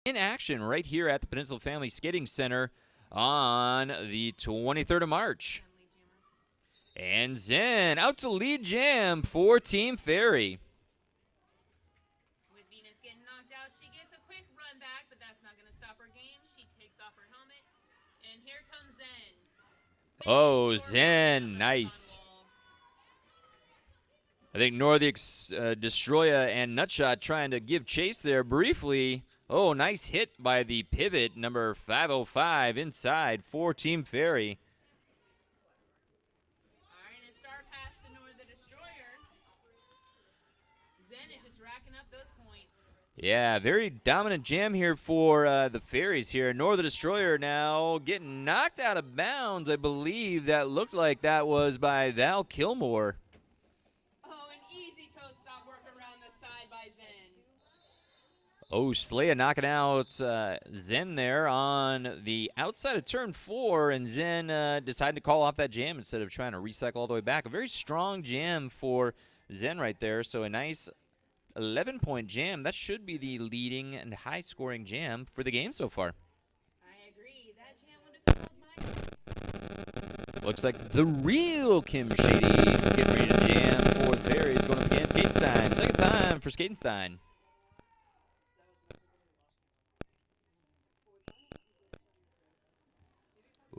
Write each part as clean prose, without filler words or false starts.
in action right here at the Peninsula Family Skating Center on the 23rd of March. And Zen out to lead jam for Team Ferry. With Venus getting knocked out, she gets a quick run back, but that's not going to stop her game. She takes off her helmet, and here comes Zen. Oh, Zen, nice. I think Nordics, Destroya, and Nutshot trying to give chase there briefly. Oh, nice hit by the pivot, number 505, inside for Team Ferry. All right, and a star pass to Nor the Destroyer. Zen is just racking up those points. Yeah, very dominant jam here for the Ferries here. Nor the Destroyer now getting knocked out of bounds. I believe that looked like that was by Val Kilmore. Oh, Slaya knocking out Zen there on the outside of turn 4, and Zen decided to call off that jam instead of trying to recycle all the way back. A very strong jam for Zen right there, so a nice 11-point jam. That should be the leading and high-scoring jam for the game so far. I agree. That jam would have filled my... Looks like the real Kim Shady getting ready to jam for the Ferries, going up against Skatenstein. Second time for Skatenstein.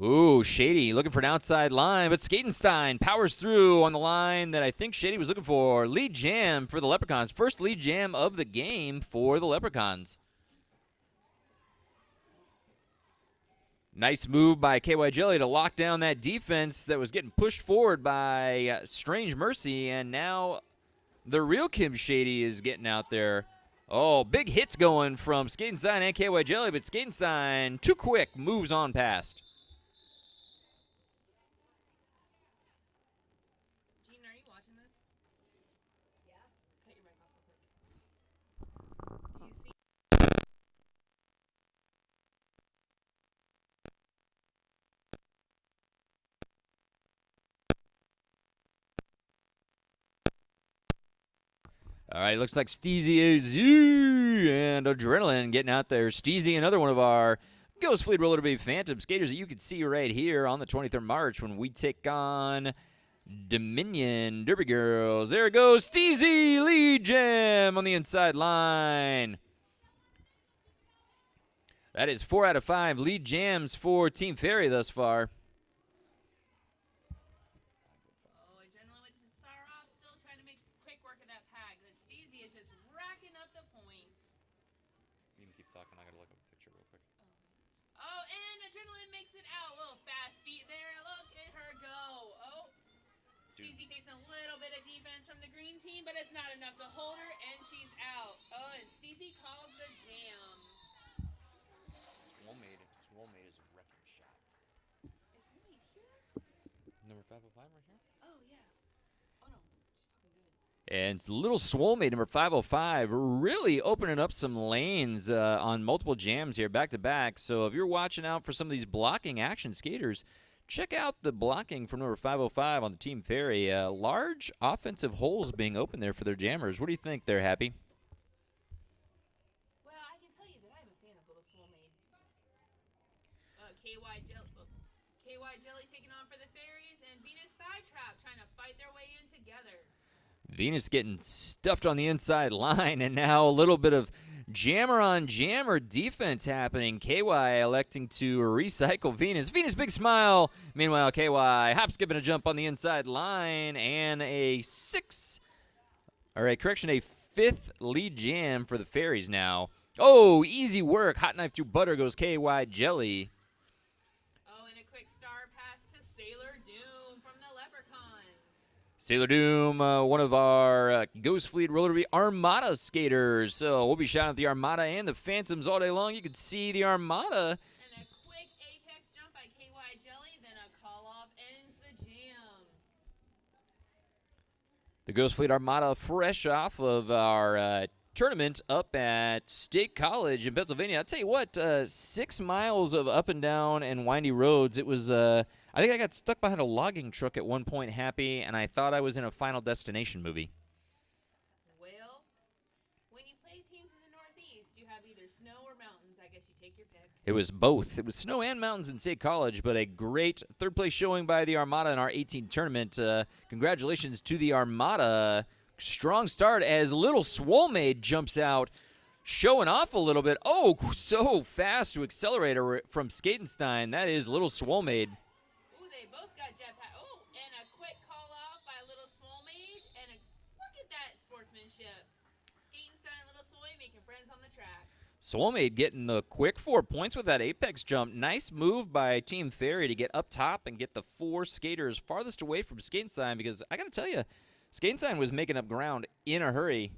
Ooh, Shady looking for an outside line, but Skatenstein powers through on the line that I think Shady was looking for. Lead jam for the Leprechauns. First lead jam of the game for the Leprechauns. Nice move by KY Jelly to lock down that defense that was getting pushed forward by Strange Mercy, and now the real Kim Shady is getting out there. Oh, big hits going from Skatenstein and KY Jelly, but Skatenstein, too quick, moves on past. All right, looks like Steezy AZ and Adrenaline getting out there. Steezy, another one of our Ghost Fleet Roller Derby Phantom skaters that you can see right here on the 23rd March when we take on Dominion Derby Girls. There it goes, Steezy lead jam on the inside line. That is 4 out of 5 lead jams for Team Ferry thus far. Steezy facing a little bit of defense from the green team, but it's not enough to hold her, and she's out. Oh, and Steezy calls the jam. Swolmade is a wrecking shot. Is Swolmade here? Number 505 right here? Oh, yeah. Oh, no. She's fucking good. And little Swolmade, number 505, really opening up some lanes on multiple jams here back to back. So if you're watching out for some of these blocking action skaters, check out the blocking from number 505 on the Team Ferry. Large offensive holes being open there for their jammers. What do you think there, Happy? Well, I can tell you that I'm a fan of little Swolmade. KY Jelly taking on for the Fairies, and Venus Thigh Trap trying to fight their way in together. Venus getting stuffed on the inside line, and now a little bit of jammer on jammer defense happening. KY electing to recycle Venus. Venus, big smile. Meanwhile, KY hop, skip, and a jump on the inside line, and a fifth lead jam for the Fairies now. Oh, easy work. Hot knife through butter goes KY Jelly. Oh, and a quick star pass to Sailor Doom from the Leprechauns. Sailor Doom, one of our Ghost Fleet Roller Derby Armada skaters. So we'll be shouting at the Armada and the Phantoms all day long. You can see the Armada. And a quick apex jump by KY Jelly, then a call-off ends the jam. The Ghost Fleet Armada fresh off of our tournament up at State College in Pennsylvania. I'll tell you what, 6 miles of up and down and windy roads. It was... I think I got stuck behind a logging truck at one point, Happy, and I thought I was in a Final Destination movie. Well, when you play teams in the Northeast, you have either snow or mountains It was both. It was snow and mountains in State College, but a great third-place showing by the Armada in our 18 tournament. Congratulations to the Armada. Strong start as Little Swolmaid jumps out, showing off a little bit. Oh, so fast to accelerator from Skatenstein. That is Little Swolmaid. Ooh, they both got jetpack. Oh, and a quick call off by Little Swolmaid. And look at that sportsmanship. Skatenstein, Little Swolmaid making friends on the track. Swolmaid getting the quick 4 points with that apex jump. Nice move by Team Fairy to get up top and get the 4 skaters farthest away from Skatenstein, because I got to tell you, Skatenstein was making up ground in a hurry.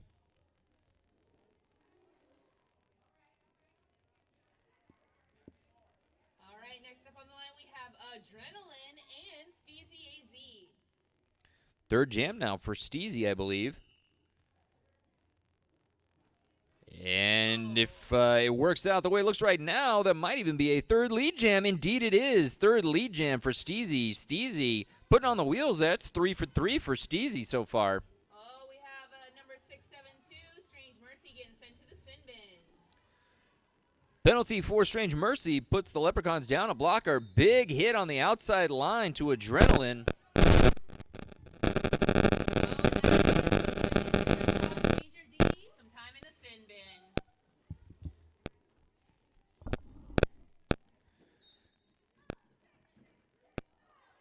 All right, next up on the line we have Adrenaline and Steezy AZ. Third jam now for Steezy, I believe. And if it works out the way it looks right now, that might even be a third lead jam. Indeed it is. Third lead jam for Steezy. Steezy putting on the wheels. That's 3 for 3 for Steezy so far. Oh, we have number 672, Strange Mercy, getting sent to the sin bin. Penalty for Strange Mercy puts the Leprechauns down a blocker. Big hit on the outside line to Adrenaline. Major D, some time in the sin bin.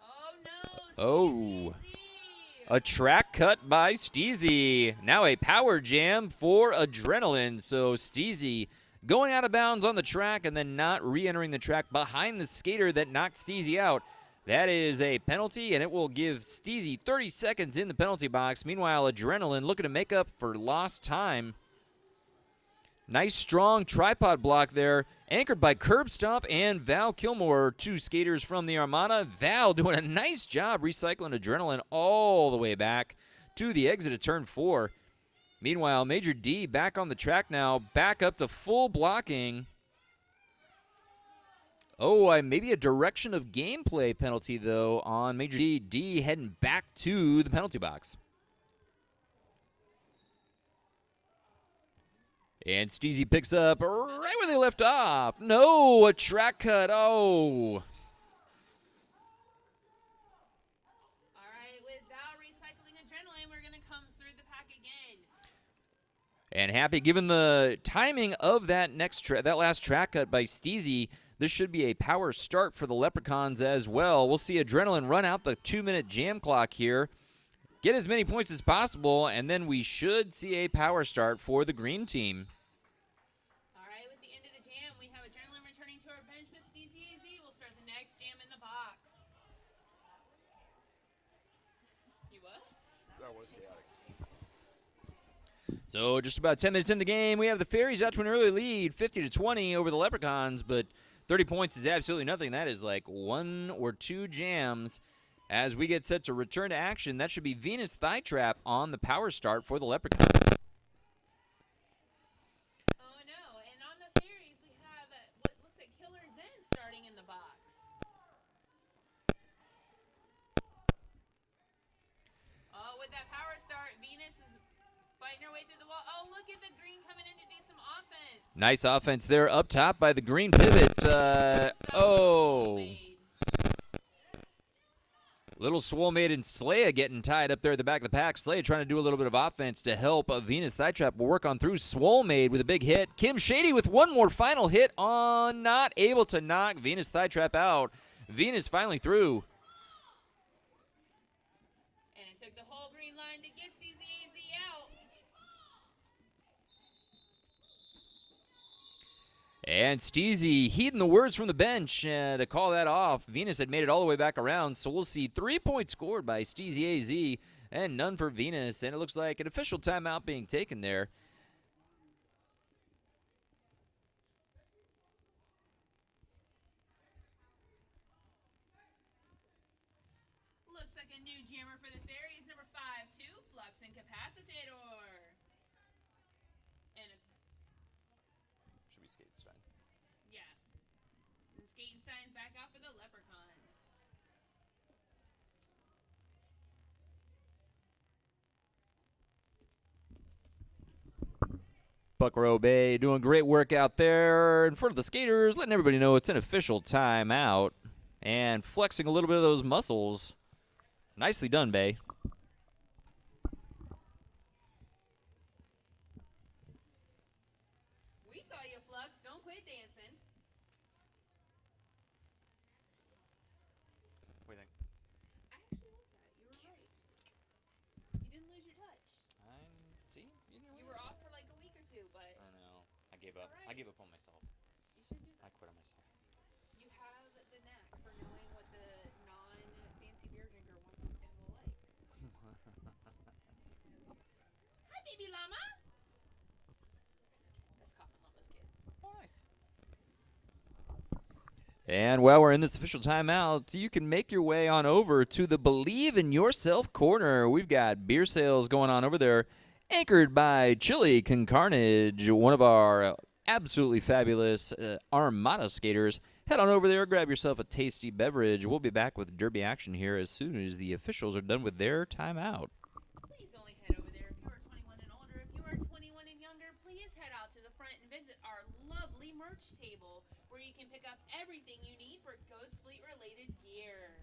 Oh no! Oh. Steezy. A track cut by Steezy. Now a power jam for Adrenaline. So Steezy going out of bounds on the track and then not re-entering the track behind the skater that knocked Steezy out. That is a penalty, and it will give Steezy 30 seconds in the penalty box. Meanwhile, Adrenaline looking to make up for lost time. Nice, strong tripod block there, anchored by Curb Stomp and Val Kilmore, 2 skaters from the Armada. Val doing a nice job recycling Adrenaline all the way back to the exit of turn 4. Meanwhile, Major D back on the track now, back up to full blocking. Oh, maybe a direction of gameplay penalty, though, on Major D. D heading back to the penalty box. And Steezy picks up right where they left off. No, a track cut. Oh. All right, with Val recycling Adrenaline, we're going to come through the pack again. And Happy, given the timing of that that last track cut by Steezy, this should be a power start for the Leprechauns as well. We'll see Adrenaline run out the 2-minute jam clock here, get as many points as possible, and then we should see a power start for the green team. All right, with the end of the jam, we have Adrenaline returning to our bench with Steezy AZ. We'll start the next jam in the box. You what? That was chaotic. So just about 10 minutes in the game, we have the Fairies out to an early lead, 50-20 over the Leprechauns, but 30 points is absolutely nothing. That is like 1 or 2 jams. As we get set to return to action, that should be Venus Thigh Trap on the power start for the Leprechauns. Oh no, and on the Fairies, we have what looks like Killer Zen starting in the box. Oh, with that power start, Venus is fighting her way through the wall. Oh, look at the green coming in to do some offense. Nice offense there up top by the green pivot. Oh. Little Swolmaid and Slaya getting tied up there at the back of the pack. Slaya trying to do a little bit of offense to help Venus Thigh Trap work on through. Swolmaid with a big hit. Kim Shady with one more final hit on, not able to knock Venus Thigh Trap out. Venus finally through. And it took the whole green line to get Steezy AZ out. And Steezy heeding the words from the bench to call that off. Venus had made it all the way back around, so we'll see 3 points scored by Steezy AZ and none for Venus. And it looks like an official timeout being taken there. Looks like a new jammer for the Fairies, number 5-2, Flux Incapacitator. And Should be Skatenstein. yeah. And Skatenstein's back out for the Leprechauns. Buckrow Bay doing great work out there in front of the skaters, letting everybody know it's an official timeout and flexing a little bit of those muscles. Nicely done, Bay. We saw you, Flux. Don't quit dancing. What do you think? I actually like that. You were right. You didn't lose your touch. See? You were off for like a week or two, but I know. I gave It's up. all I right. gave up on myself. you should do I that. quit on myself. You have the knack for knowing what the non-fancy beer drinker wants and will like. Hi, baby llama. That's Coffin Llama's kid. Oh, nice. And while we're in this official timeout, you can make your way on over to the Believe in Yourself corner. We've got beer sales going on over there, anchored by Chili Con Carnage, one of our absolutely fabulous Armada skaters. Head on over there, grab yourself a tasty beverage. We'll be back with Derby action here as soon as the officials are done with their timeout. Please only head over there if you are 21 and older. If you are 21 and younger, please head out to the front and visit our lovely merch table where you can pick up everything you need for Ghost Fleet related gear.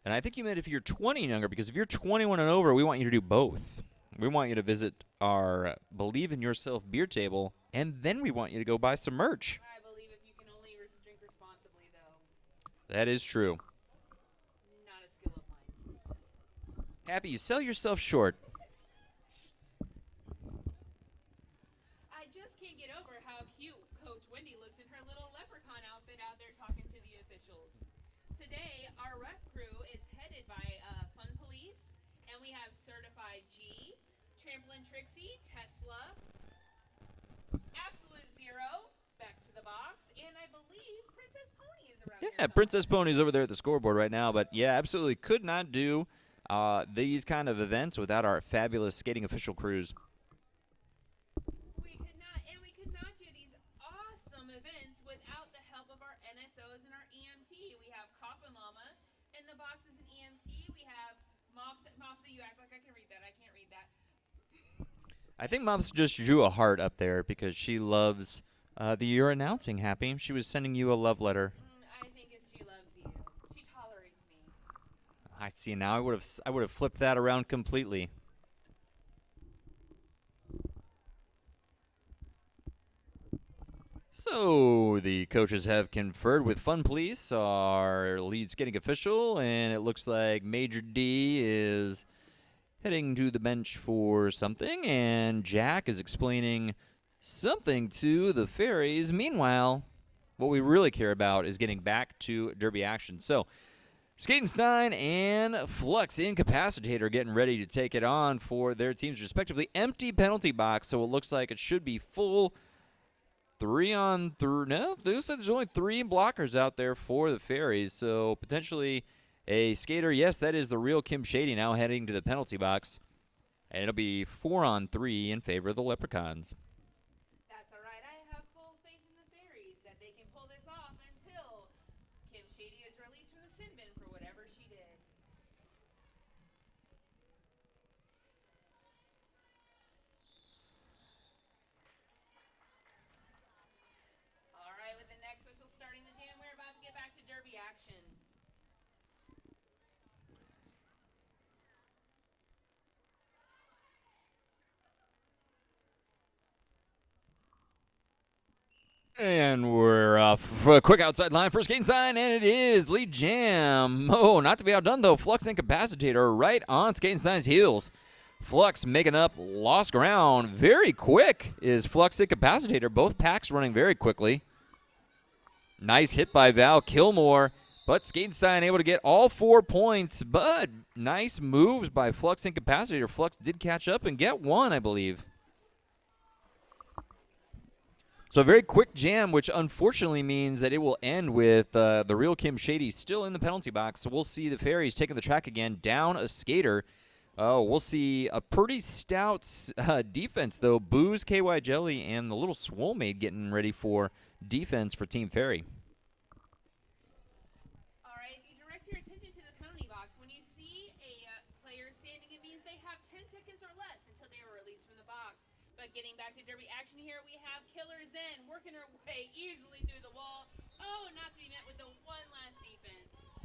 And I think you meant if you're 20 and younger, because if you're 21 and over, we want you to do both. We want you to visit our Believe in Yourself beer table, and then we want you to go buy some merch. I believe if you can only drink responsibly, though, That is true. not a skill of mine. Happy, you sell yourself short. I just can't get over how cute Coach Wendy looks in her little leprechaun outfit out there talking to the officials. Today, our rep crew is headed by Fun Police, and we have Certified G, Trampoline Trixie, Tesla, Absolute Zero, Back to the Box, and I believe Princess Pony is around here. Yeah, Princess Pony's over there at the scoreboard right now, but yeah, absolutely could not do these kind of events without our fabulous skating official crews. We could not do these awesome events without the help of our NSOs and our EMT. We have Coffin Llama in the box as an EMT. We have Mopsa, you act like I can read that. I can't read that. I think Mops just drew a heart up there because she loves that you're announcing, Happy. She was sending you a love letter. I think it's she loves you. She tolerates me. I see. Now I would have flipped that around completely. So the coaches have conferred with Fun Police, our lead skating official, and it looks like Major D is heading to the bench for something, and Jack is explaining something to the fairies. Meanwhile, what we really care about is getting back to Derby action. So Skatenstein and Flux Incapacitator getting ready to take it on for their teams respectively. Empty penalty box, so it looks like it should be full 3-on-3. No, they said there's only 3 blockers out there for the Fairies, so potentially a skater. Yes, that is the real Kim Shady now heading to the penalty box, and it'll be 4-on-3 in favor of the Leprechauns. That's all right. I have full faith in the fairies that they can pull this off until Kim Shady is released from the sin bin for whatever she did. All right, with the next whistle starting the jam, we're about to get back to Derby action. And we're off for a quick outside line for Skatenstein, and it is lead jam. Oh, not to be outdone, though. Flux Incapacitator right on Skatenstein's heels. Flux making up lost ground. Very quick is Flux Incapacitator. Both packs running very quickly. Nice hit by Val Kilmore, but Skatenstein able to get all 4 points, but nice moves by Flux Incapacitator. Flux did catch up and get one, I believe. So a very quick jam, which unfortunately means that it will end with the real Kim Shady still in the penalty box. So we'll see the Fairies taking the track again, down a skater. Oh, we'll see a pretty stout defense, though. Booze, KY Jelly, and the little Swole Maid getting ready for defense for Team Fairy. All right, if you direct your attention to the penalty box, when you see a player standing, it means they have 10 seconds or less until they are released from the box. But getting back to derby action here, we have Killer Zen working her way easily through the wall. Oh, not to be met with the one last defense.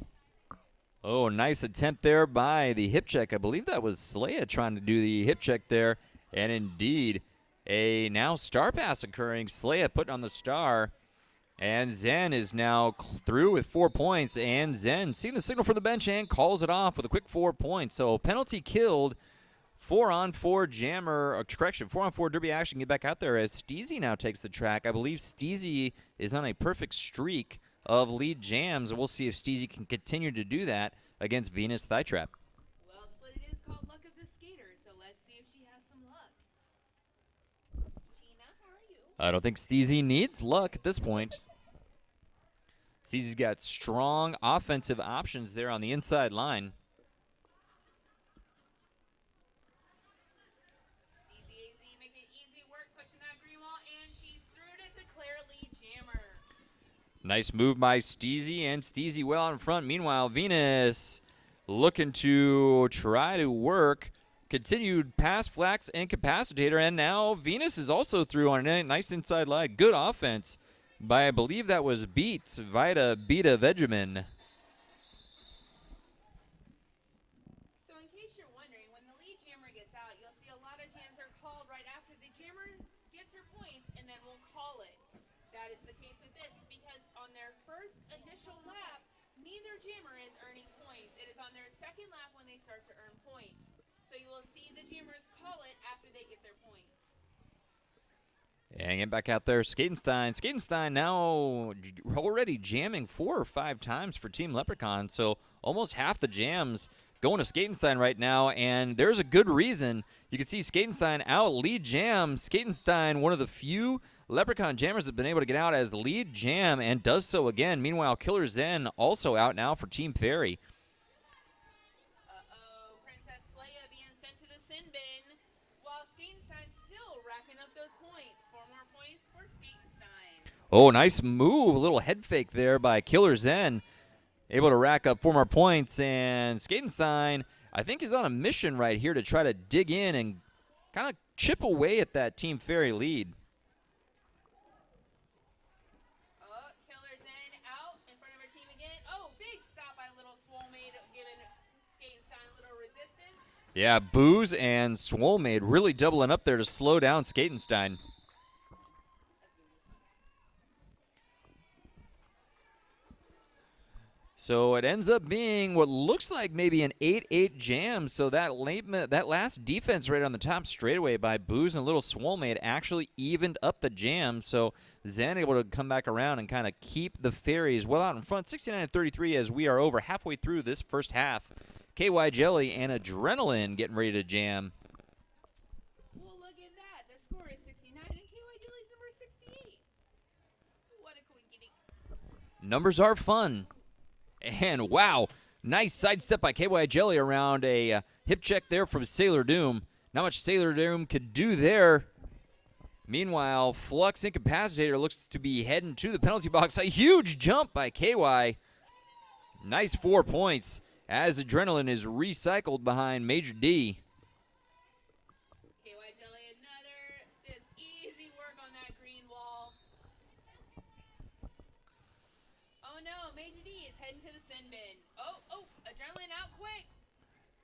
Oh, nice attempt there by the hip check. I believe that was Saleha trying to do the hip check there. And indeed, a now star pass occurring. Saleha put on the star. And Zen is now through with 4 points. And Zen seeing the signal from the bench and calls it off with a quick 4 points. So penalty killed. 4-on-4 jammer, or correction, 4-on-4 derby action. Get back out there as Steezy now takes the track. I believe Steezy is on a perfect streak of lead jams. We'll see if Steezy can continue to do that against Venus Thigh Trap. Well, Split, it is called Luck of the Skater, so let's see if she has some luck. Gina, how are you? I don't think Steezy needs luck at this point. Steezy's got strong offensive options there on the inside line. Nice move by Steezy, and Steezy well out in front. Meanwhile, Venus looking to try to work. Continued pass, flax, and capacitator, and now Venus is also through on a nice inside line. Good offense by, I believe that was Vita Beta Vegemin. So in case you're wondering, when the lead jammer gets out, you'll see a lot of jams are called right after the jammer gets her points, and then we'll call it. That is the case with this, because on their first initial lap, neither jammer is earning points. It is on their second lap when they start to earn points. So you will see the jammers call it after they get their points. And get back out there, Skatenstein. Skatenstein now already jamming 4 or 5 times for Team Leprechaun, so almost half the jams going to Skatenstein right now, and there's a good reason. You can see Skatenstein out lead jam. Skatenstein, one of the few Leprechaun jammers that have been able to get out as lead jam, and does so again. Meanwhile, Killer Zen also out now for Team Fairy. Uh-oh, Princess Saleha being sent to the sin bin, while Skatenstein still racking up those points. 4 more points for Skatenstein. Oh, nice move. A little head fake there by Killer Zen. Able to rack up 4 more points, and Skatenstein, I think, is on a mission right here to try to dig in and kind of chip away at that Team Fairy lead. Killer Zen out in front of her team again. Oh, big stop by Little Swolemaid, giving Skatenstein a little resistance. Yeah, Booze and Swolemaid really doubling up there to slow down Skatenstein. So it ends up being what looks like maybe an 8-8 jam. So that last defense right on the top straightaway by Booze and Little Swolemaid actually evened up the jam. So Zen able to come back around and kind of keep the Fairies well out in front, 69-33, as we are over halfway through this first half. KY Jelly and Adrenaline getting ready to jam. Well, look at that. The score is 69, and KY Jelly's number 68. What a coincidence. Numbers are fun. And wow, nice sidestep by KY Jelly around a hip check there from Sailor Doom. Not much Sailor Doom could do there. Meanwhile, Flux Incapacitator looks to be heading to the penalty box. A huge jump by KY. Nice 4 points as Adrenaline is recycled behind Major D. KY Jelly, another just easy work on that green wall. Oh no, Major D is heading to the sin bin. Oh, Adrenaline out quick.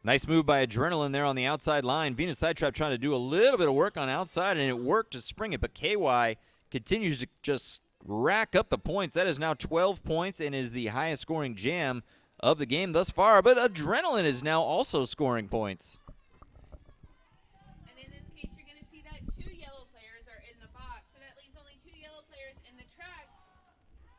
Nice move by Adrenaline there on the outside line. Venus Thigh Trap trying to do a little bit of work on outside, and it worked to spring it, but KY continues to just rack up the points. That is now 12 points and is the highest scoring jam of the game thus far, but Adrenaline is now also scoring points. And in this case, you're going to see that 2 yellow players are in the box, so that leaves only 2 yellow players in the track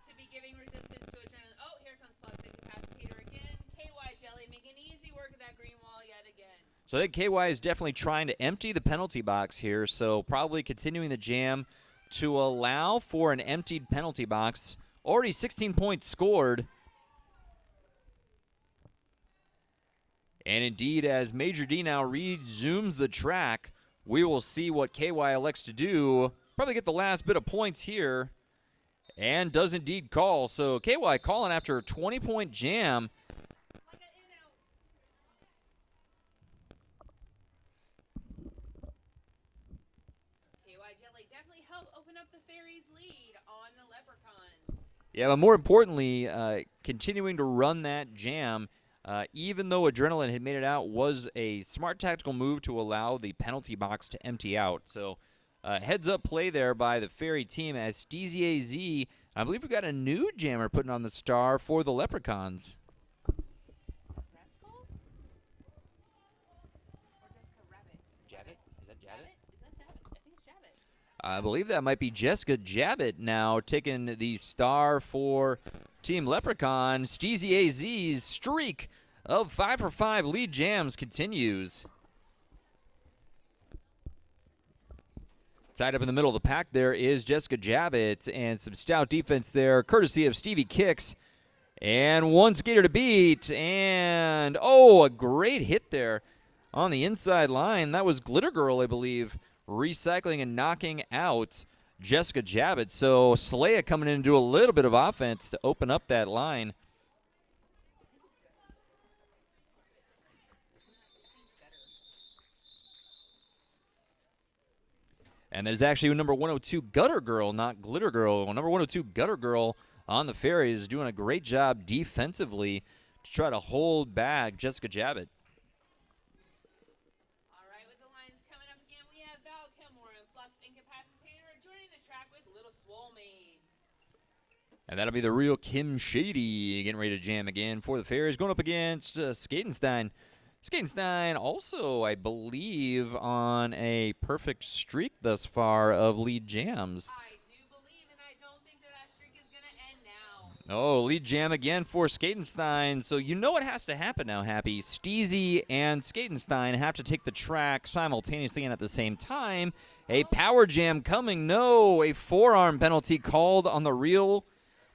to be giving resistance to Adrenaline. Oh, here comes Flux Incapacitator again. KY Jelly making easy work of that green wall yet again. So I think KY is definitely trying to empty the penalty box here, so probably continuing the jam to allow for an emptied penalty box. Already 16 points scored. And indeed, as Major D now resumes the track, we will see what KY elects to do. Probably get the last bit of points here. And does indeed call. So KY calling after a 20-point jam. Yeah, but more importantly, continuing to run that jam, even though Adrenaline had made it out, was a smart tactical move to allow the penalty box to empty out. So heads-up play there by the Fairy team as Steezy AZ, I believe we got a new jammer putting on the star for the Leprechauns. Rascal? Or Jessica Rabbit? Jabbit? Is that Jabbit? Is that Jabbit? I think it's Jabbit. I believe that might be Jessica Jabbit now taking the star for Team Leprechaun. Steezy AZ's streak of 5 for 5 lead jams continues. Tied up in the middle of the pack there is Jessica Jabbit, and some stout defense there, courtesy of Stevie Kicks. And one skater to beat, and a great hit there on the inside line. That was Glitter Girl, I believe, recycling and knocking out Jessica Jabbit. So Saleya coming in to do a little bit of offense to open up that line. And there's actually number 102 Gutter Girl, not Glitter Girl. Number 102 Gutter Girl on the Fairies is doing a great job defensively to try to hold back Jessica Jabbit. All right, with the lines coming up again, we have Val Kilmore and Flux Incapacitator joining the track with Little Swole Maid. And that'll be the real Kim Shady getting ready to jam again for the Fairies, going up against Skatenstein. Skatenstein also, I believe, on a perfect streak thus far of lead jams. I do believe, and I don't think that streak is going to end now. Oh, lead jam again for Skatenstein. So you know what has to happen now, Happy. Steezy and Skatenstein have to take the track simultaneously and at the same time. A power jam coming. No, a forearm penalty called on the real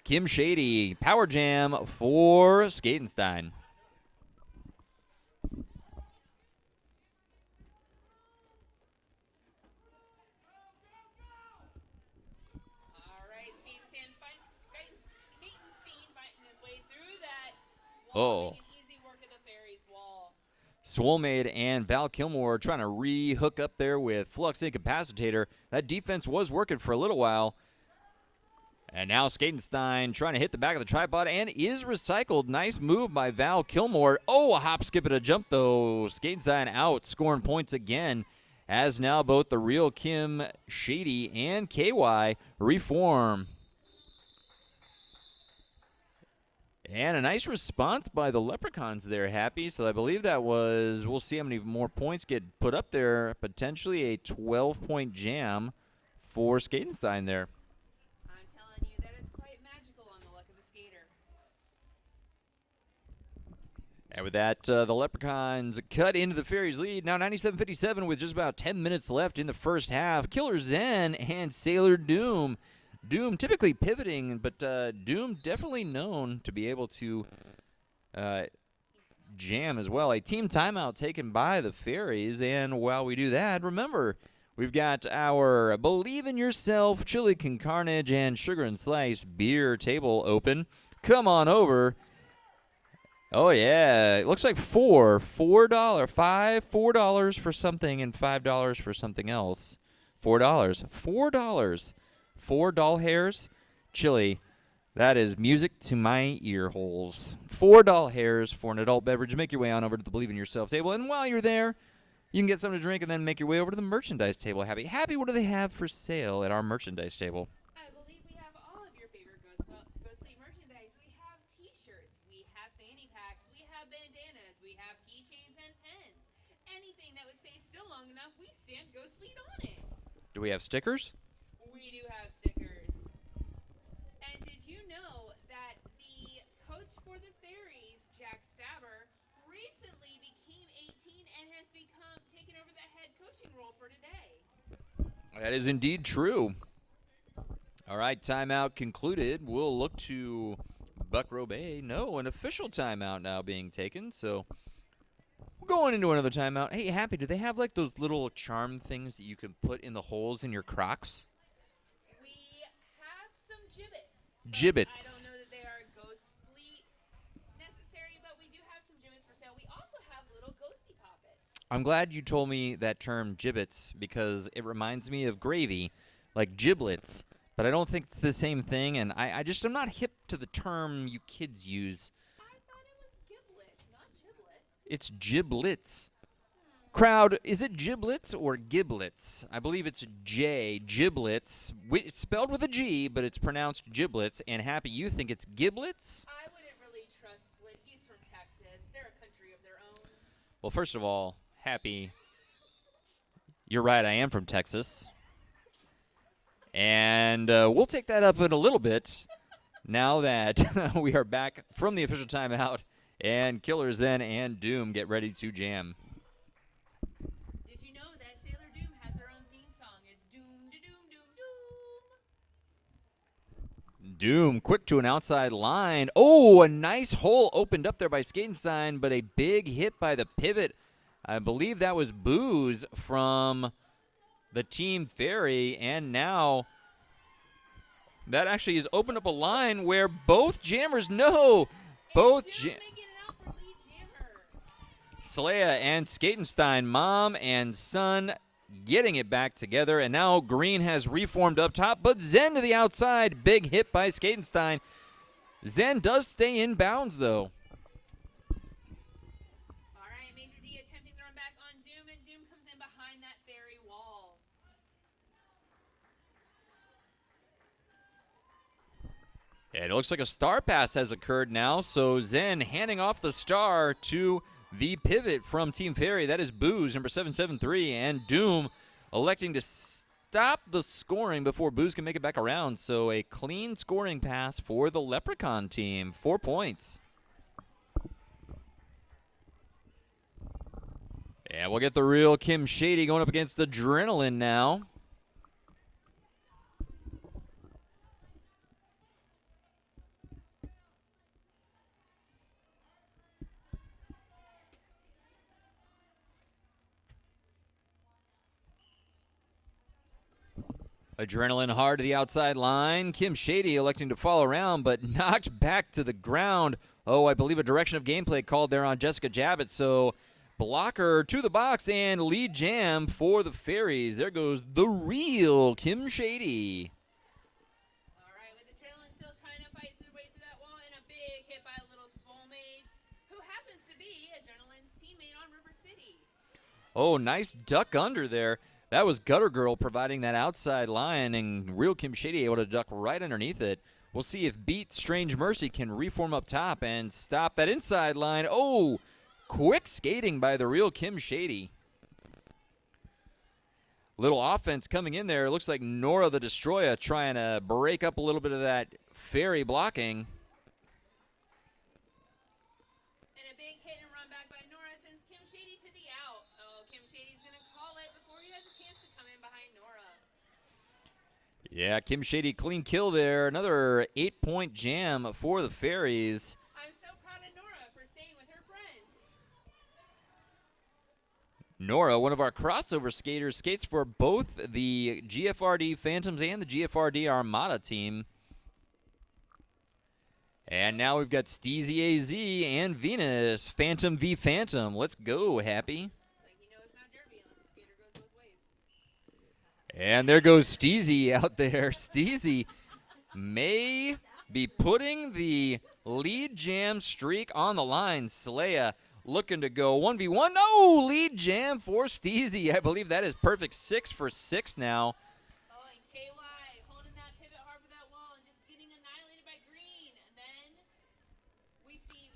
Kim Shady. Power jam for Skatenstein. An easy work at the Fairies wall. Swole Maid and Val Kilmore trying to re-hook up there with Flux Incapacitator. That defense was working for a little while. And now Skatenstein trying to hit the back of the tripod and is recycled. Nice move by Val Kilmore. Oh, a hop, skip, and a jump, though. Skatenstein out, scoring points again, as now both the real Kim Shady and KY reform. And a nice response by the Leprechauns there, Happy. So I believe that was, we'll see how many more points get put up there. Potentially a 12-point jam for Skatenstein there. I'm telling you, that is quite magical on the luck of the skater. And with that, the Leprechauns cut into the Fairies' lead. Now 97-57 with just about 10 minutes left in the first half. Killer Zen and Sailor Doom. Doom typically pivoting, but Doom definitely known to be able to jam as well. A team timeout taken by the Fairies, and while we do that, remember, we've got our Believe in Yourself, Chili Con Carnage, and Sugar and Slice beer table open. Come on over. Oh, yeah. It looks like $4 for something and $5 for something else. $4. 4 doll hairs, chili. That is music to my ear holes. 4 doll hairs for an adult beverage. Make your way on over to the Believe in Yourself table. And while you're there, you can get something to drink and then make your way over to the merchandise table. Happy, what do they have for sale at our merchandise table? I believe we have all of your favorite Ghost Fleet merchandise. We have t-shirts, we have fanny packs, we have bandanas, we have keychains and pens. Anything that would stay still long enough, we stamp Ghost Fleet on it. Do we have stickers? We do have stickers. And did you know that the coach for the Fairies, Jack Stabber, recently became 18 and has taken over the head coaching role for today? That is indeed true. All right, timeout concluded. We'll look to Buckrow Bay. No, an official timeout now being taken, so we're going into another timeout. Hey, Happy, do they have like those little charm things that you can put in the holes in your Crocs? Gibbets. I don't know that they are Ghost Fleet necessary, but we do have some gibbets for sale. We also have little ghosty poppets. I'm glad you told me that term gibbets because it reminds me of gravy, like giblets, but I don't think it's the same thing, and I just am not hip to the term you kids use. I thought it was giblets, not giblets. It's giblets. Crowd, is it giblets or giblets? I believe it's giblets. It's spelled with a G, but it's pronounced giblets. And Happy, you think it's giblets? I wouldn't really trust Split. He's from Texas. They're a country of their own. Well, first of all, Happy, you're right, I am from Texas. And we'll take that up in a little bit now that we are back from the official timeout and Killer Zen and Doom get ready to jam. Did you know that Sailor Doom has her own theme song? It's Doom da Doom Doom Doom. Doom quick to an outside line. Oh, a nice hole opened up there by Skatenstein, but a big hit by the pivot. I believe that was Booze from the Team Fairy, and now that actually has opened up a line where both jammers know. Both Doom making it out for lead jammer. Saleya and Skatenstein, mom and son, getting it back together, and now Green has reformed up top, but Zen to the outside. Big hit by Skatenstein. Zen does stay in bounds, though. All right, Major D attempting to run back on Doom, and Doom comes in behind that fairy wall. And it looks like a star pass has occurred now, so Zen handing off the star to the pivot from Team Fairy. That is Booze, number 773, and Doom electing to stop the scoring before Booze can make it back around. So a clean scoring pass for the Leprechaun team. 4 points. And we'll get the real Kim Shady going up against Adrenaline now. Adrenaline hard to the outside line. Kim Shady electing to fall around, but knocked back to the ground. Oh, I believe a direction of gameplay called there on Jessica Jabbett. So blocker to the box and lead jam for the Fairies. There goes the real Kim Shady. All right, with Adrenaline still trying to fight their way through that wall, and a big hit by a little Swolmaid, who happens to be Adrenaline's teammate on River City. Oh, nice duck under there. That was Gutter Girl providing that outside line, and real Kim Shady able to duck right underneath it. We'll see if Beat Strange Mercy can reform up top and stop that inside line. Oh, quick skating by the real Kim Shady. Little offense coming in there. Looks like Nora the Destroyer trying to break up a little bit of that Fairy blocking. And a big hit and run back by Nora sends Kim Shady to the out. Oh, Kim Shady's going to call it before he has a chance to come in behind Nora. Yeah, Kim Shady clean kill there. Another 8-point jam for the Fairies. I'm so proud of Nora for staying with her friends. Nora, one of our crossover skaters, skates for both the GFRD Phantoms and the GFRD Armada team. And now we've got Steezy AZ and Venus. Phantom v Phantom. Let's go, Happy. Like, you know, it's not derby unless a skater goes both ways. And there goes Steezy out there. Steezy may be putting the lead jam streak on the line. Saleya looking to go 1v1. No, lead jam for Steezy. I believe that is perfect 6 for 6 now. Oh, and KY holding that pivot hard for that wall and just getting annihilated by Green. And then we see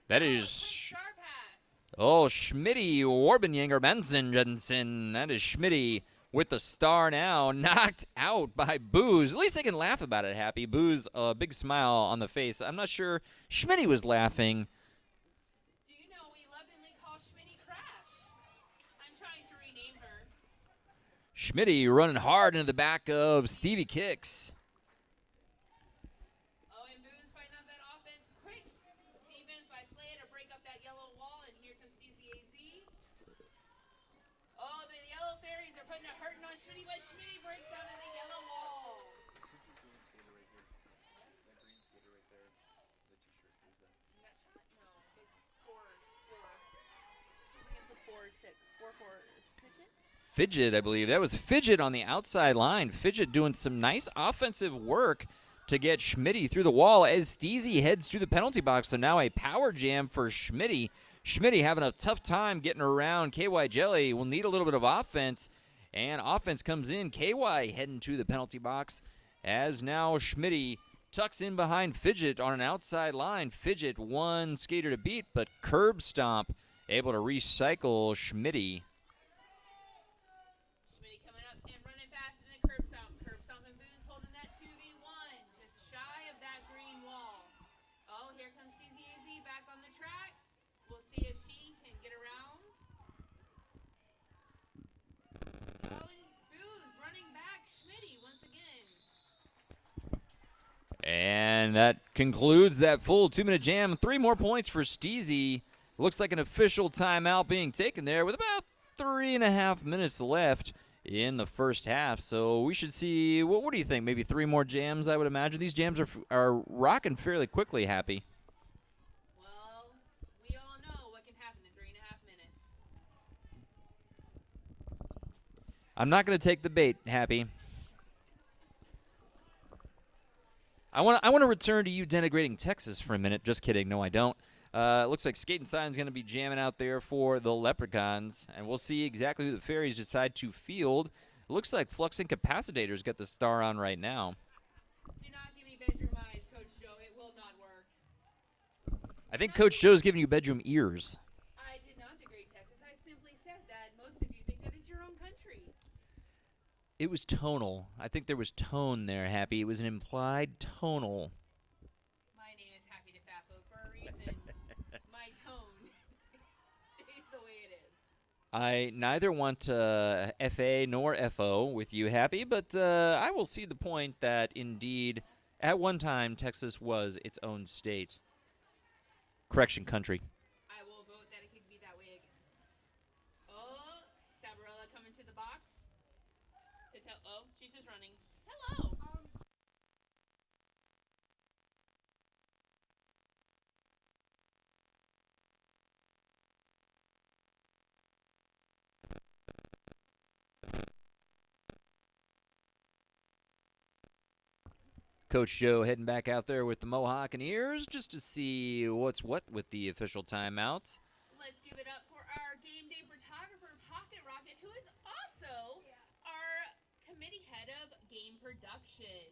That quick is, star pass. oh, Schmitty Warbenjanger Jensen. That is Schmitty with the star now. Knocked out by Booze. At least they can laugh about it, Happy. Booze, a big smile on the face. I'm not sure Schmitty was laughing. Do you know we lovingly call Schmitty Crash? I'm trying to rename her. Schmitty running hard into the back of Stevie Kicks. Oh, and Booze fighting up that offense. Quick defense by Saleya to break up that yellow wall, and here comes DCAZ. Oh, the yellow fairies are putting a hurting on Schmitty, but Schmitty breaks down to the yellow wall. That shot? No, it's 4-4. Who begins with 4-6? 4-4. Pitch it? Fidget, I believe. That was Fidget on the outside line. Fidget doing some nice offensive work to get Schmitty through the wall as Steezy heads through the penalty box. So now a power jam for Schmitty. Schmitty having a tough time getting around KY Jelly. Will need a little bit of offense, and offense comes in. KY heading to the penalty box as now Schmitty tucks in behind Fidget on an outside line. Fidget one skater to beat, but curb stomp able to recycle Schmitty. Schmitty coming up and running fast in a curb stomp. Curb stomp and Booze holding that 2v1, just shy of that green wall. Oh, here comes CZAZ back on the track. We'll see if she can get around. Oh, and Booze running back. Schmitty once again. And that concludes that full 2-minute jam. 3 more points for Steezy. Looks like an official timeout being taken there with about 3.5 minutes left in the first half. So we should see, what do you think? Maybe 3 more jams, I would imagine. These jams are rocking fairly quickly, Happy. Well, we all know what can happen in 3.5 minutes. I'm not going to take the bait, Happy. I want to return to you denigrating Texas for a minute. Just kidding. No, I don't. Looks like Skatenstein's going to be jamming out there for the Leprechauns, and we'll see exactly who the Fairies decide to field. Looks like Flux Incapacitator's got the star on right now. Do not give me bedroom eyes, Coach Joe. It will not work. I think Coach Joe's giving you bedroom ears. I did not degrade Texas. I simply said that most of you think that is your own country. It was tonal. I think there was tone there, Happy. It was an implied tonal. My name is Happy DeFapo for a reason. My tone stays the way it is. I neither want FA nor FO with you, Happy, but I will see the point that indeed, at one time, Texas was its own state. Correction, country. I will vote that it could be that way again. Oh, Stabarella coming to the box. Oh, she's just running. Hello. Coach Joe heading back out there with the Mohawk and ears just to see what's what with the official timeouts. Let's give it up for our game day photographer, Pocket Rocket, who is also our committee head of game production.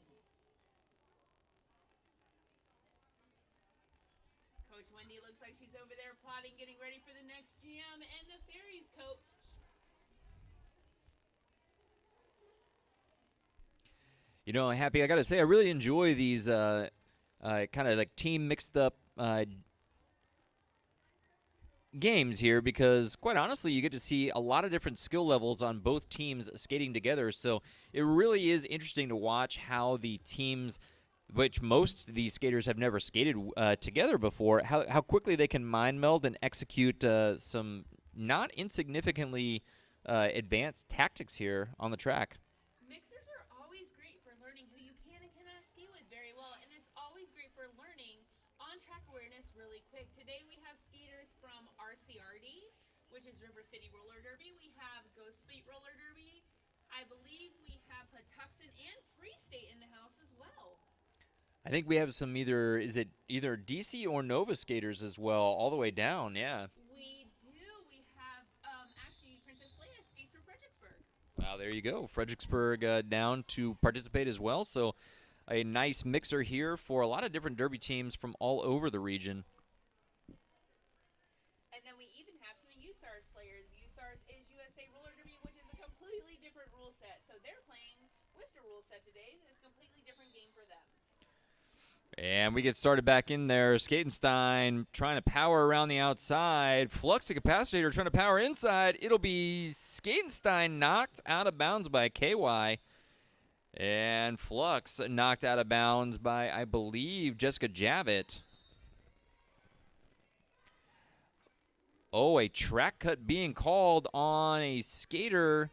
Coach Wendy looks like she's over there plotting, getting ready for the next jam, and the Fairies coach. You know, Happy, I got to say, I really enjoy these kind of like team mixed up games here because, quite honestly, you get to see a lot of different skill levels on both teams skating together. So it really is interesting to watch how the teams, which most of these skaters have never skated together before, how quickly they can mind meld and execute some not insignificantly advanced tactics here on the track. Mixers are always great for learning who you can and cannot ski with very well, and it's always great for learning on-track awareness really quick. Today we have skaters from RCRD, which is River City Roller Derby. We have Ghost Fleet Roller Derby. I believe we have Patuxent and Free State in the house as well. I think we have some either DC or Nova skaters as well, all the way down, yeah. We do. We have actually Princess Leia skates from Fredericksburg. Wow, there you go. Fredericksburg down to participate as well. So a nice mixer here for a lot of different derby teams from all over the region. And then we even have some USARS players. USARS is USA Roller Derby, which is a completely different rule set. So they're playing with the rule set today. It's a completely different game for them. And we get started back in there. Skatenstein trying to power around the outside. Flux Incapacitator trying to power inside. It'll be Skatenstein knocked out of bounds by KY. And Flux knocked out of bounds by, I believe, Jessica Javit. Oh, a track cut being called on a skater.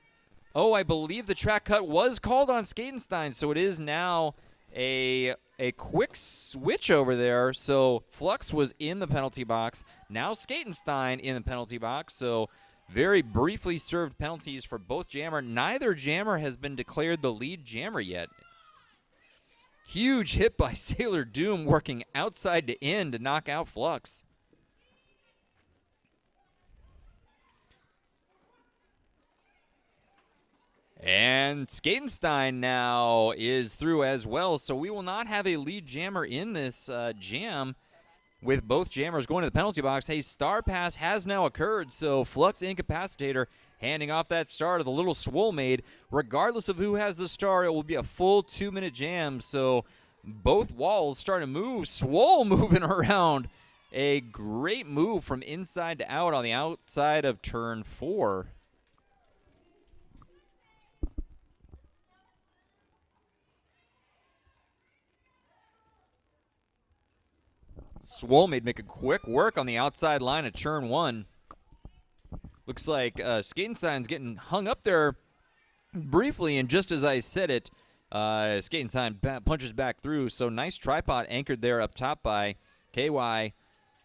Oh, I believe the track cut was called on Skatenstein, so it is now a quick switch over there. So Flux was in the penalty box. Now Skatenstein in the penalty box. So Very briefly served penalties for both jammer. Neither jammer has been declared the lead jammer yet. Huge hit by Sailor Doom working outside to in to knock out Flux. And Skatenstein now is through as well, so we will not have a lead jammer in this jam with both jammers going to the penalty box. A star pass has now occurred, so Flux Incapacitator handing off that star to the little Swole Maid. Regardless of who has the star, it will be a full 2-minute jam, so both walls start to move. Swole moving around. A great move from inside to out on the outside of turn 4. Swole Maid making quick work on the outside line of turn 1. Looks like Skatenstein's getting hung up there briefly, and just as I said it, Skatenstein punches back through. So nice tripod anchored there up top by KY,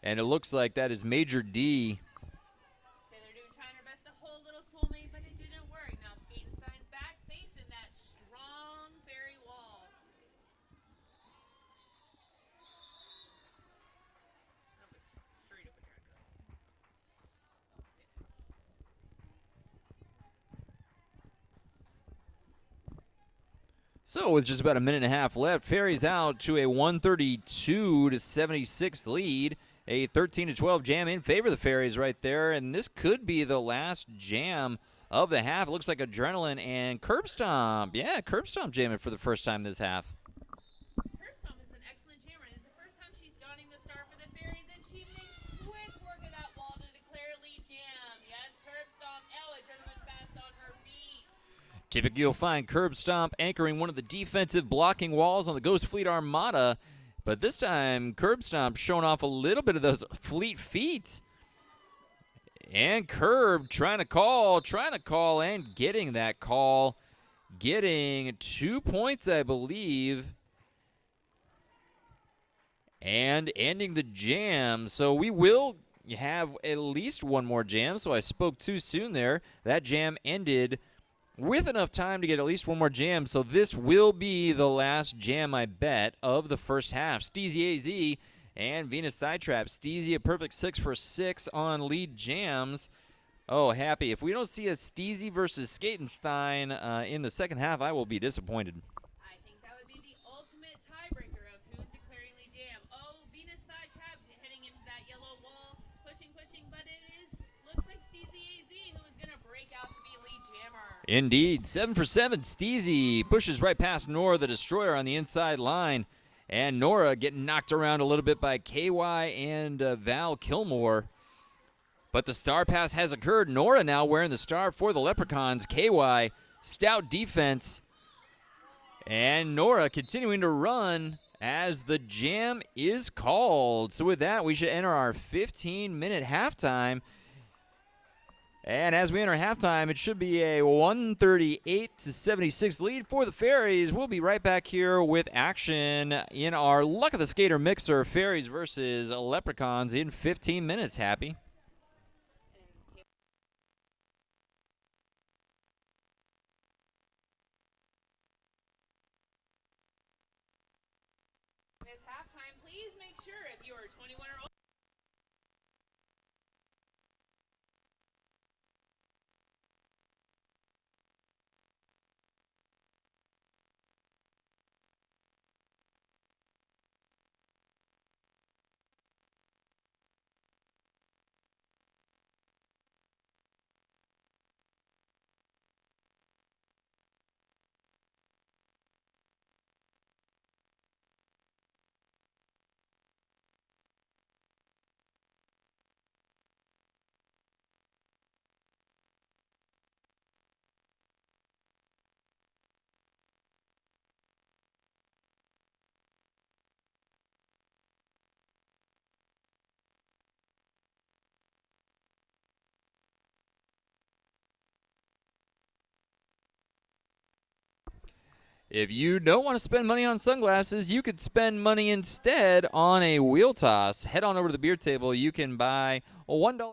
and it looks like that is Major D. Sailor Doom trying her best to hold little Swole Maid, but it didn't work. Now Skatenstein's back facing that strong fairy wall. So with just about a minute and a half left, Fairies out to a 132-76 lead. A 13-12 jam in favor of the Fairies right there, and this could be the last jam of the half. It looks like Adrenaline and Curb Stomp. Yeah, Curb Stomp jamming for the first time this half. Curb Stomp is an excellent jammer. This is the first time she's donning the star for the Fairies, and she makes quick work of that wall to declare lead jam. Yes, Curb Stomp. Adrenaline fast on her feet. Typically, you'll find Curb Stomp anchoring one of the defensive blocking walls on the Ghost Fleet Armada, but this time Curb Stomp showing off a little bit of those fleet feet. And Curb trying to call and getting that call. Getting 2 points, I believe. And ending the jam. So we will have at least one more jam, so I spoke too soon there. That jam ended with enough time to get at least one more jam, so this will be the last jam, I bet, of the first half. Steezy AZ and Venus Thigh Trap. Steezy a perfect 6 for 6 on lead jams. Oh, happy. If we don't see a Steezy versus Skatenstein in the second half, I will be disappointed. I think that would be the ultimate tiebreaker of who's declaring lead jam. Oh, Venus Thigh Trap heading into that yellow wall, pushing, but it looks like Steezy AZ who is going to break out to be lead jammer. Indeed. 7 for 7. Steezy pushes right past Nora the Destroyer on the inside line. And Nora getting knocked around a little bit by KY and Val Kilmore. But the star pass has occurred. Nora now wearing the star for the Leprechauns. KY, stout defense. And Nora continuing to run as the jam is called. So with that, we should enter our 15-minute halftime. And as we enter halftime, it should be a 138-76 lead for the Fairies. We'll be right back here with action in our Luck of the Skater mixer, Fairies versus Leprechauns in 15 minutes, Happy. This halftime, please make sure if you are 21 or older. If you don't want to spend money on sunglasses, you could spend money instead on a wheel toss. Head on over to the beer table. You can buy a $1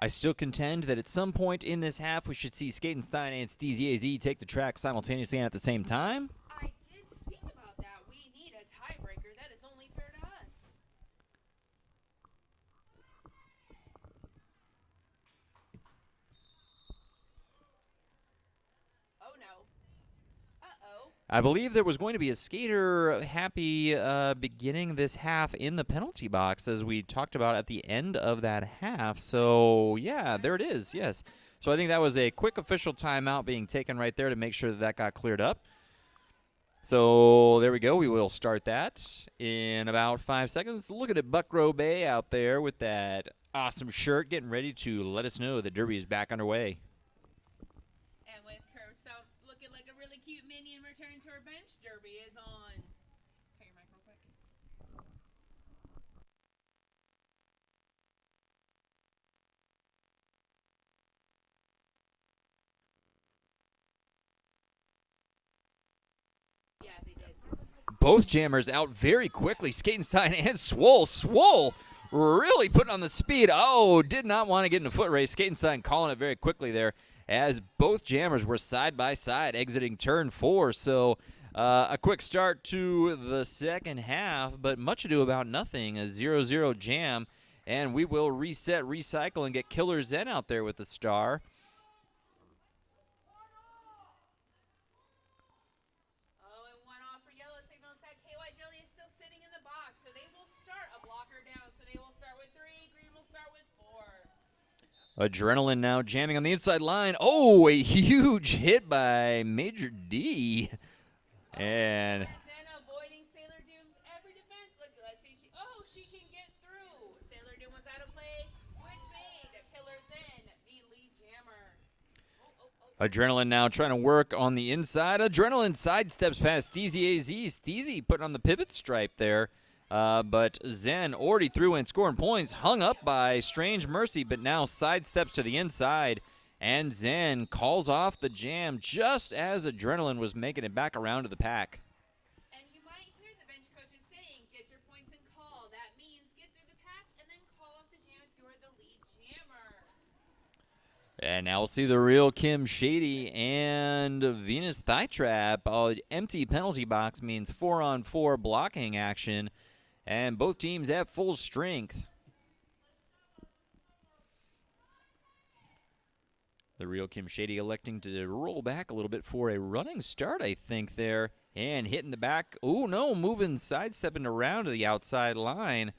I still contend that at some point in this half, we should see Skatenstein and Steezy AZ take the track simultaneously and at the same time. I did speak about that. We need a tiebreaker. That is only fair to us. Oh no. Uh-oh. I believe there was going to be a skater happy beginning this half in the penalty box, as we talked about at the end of that half. So, yeah, there it is, yes. So I think that was a quick official timeout being taken right there to make sure that got cleared up. So there we go. We will start that in about 5 seconds. Look at it, Buckrow Bay out there with that awesome shirt getting ready to let us know the Derby is back underway. And with Curve Stomp looking like a really cute minion returning to her bench, Derby is on. Cut your mic real quick. Yeah, they did. Both jammers out very quickly. Skatenstein and Swole. Swole really putting on the speed. Oh, did not want to get in a foot race. Skatenstein calling it very quickly there as both jammers were side by side exiting turn 4. So a quick start to the second half, but much ado about nothing. A 0-0 jam, and we will reset, recycle, and get Killer Zen out there with the star. Adrenaline now jamming on the inside line. Oh, a huge hit by Major D. And Zen avoiding Sailor Doom's every defense. Look, let's see. She can get through. Sailor Doom was out of play, which made Killer Zen the lead jammer. Adrenaline now trying to work on the inside. Adrenaline sidesteps past Steezy AZ. Steezy putting on the pivot stripe there. But Zen already threw in scoring points, hung up by Strange Mercy, but now sidesteps to the inside. And Zen calls off the jam just as Adrenaline was making it back around to the pack. And you might hear the bench coaches saying, get your points and call. That means get through the pack and then call off the jam if you're the lead jammer. And now we'll see the real Kim Shady and Venus Thigh Trap. Empty penalty box means 4-on-4 blocking action. And both teams at full strength. The real Kim Shady electing to roll back a little bit for a running start, I think, there. And hitting the back. Oh, no, moving, sidestepping around to the outside line.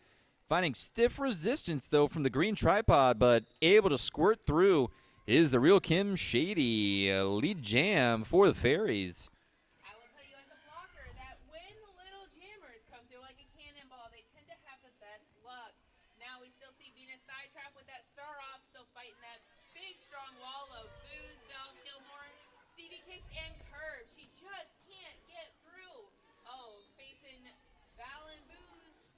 Finding stiff resistance, though, from the green tripod, but able to squirt through is the real Kim Shady. Lead jam for the Fairies. I will tell you as a blocker that when little jammers come through like a cannonball, they tend to have the best luck. Now we still see Venus Thigh Trap with that star off, still fighting that big, strong wall of Booze, Val Kilmore, Stevie Kicks, and Curve. She just can't get through. Oh, facing Val and Booze.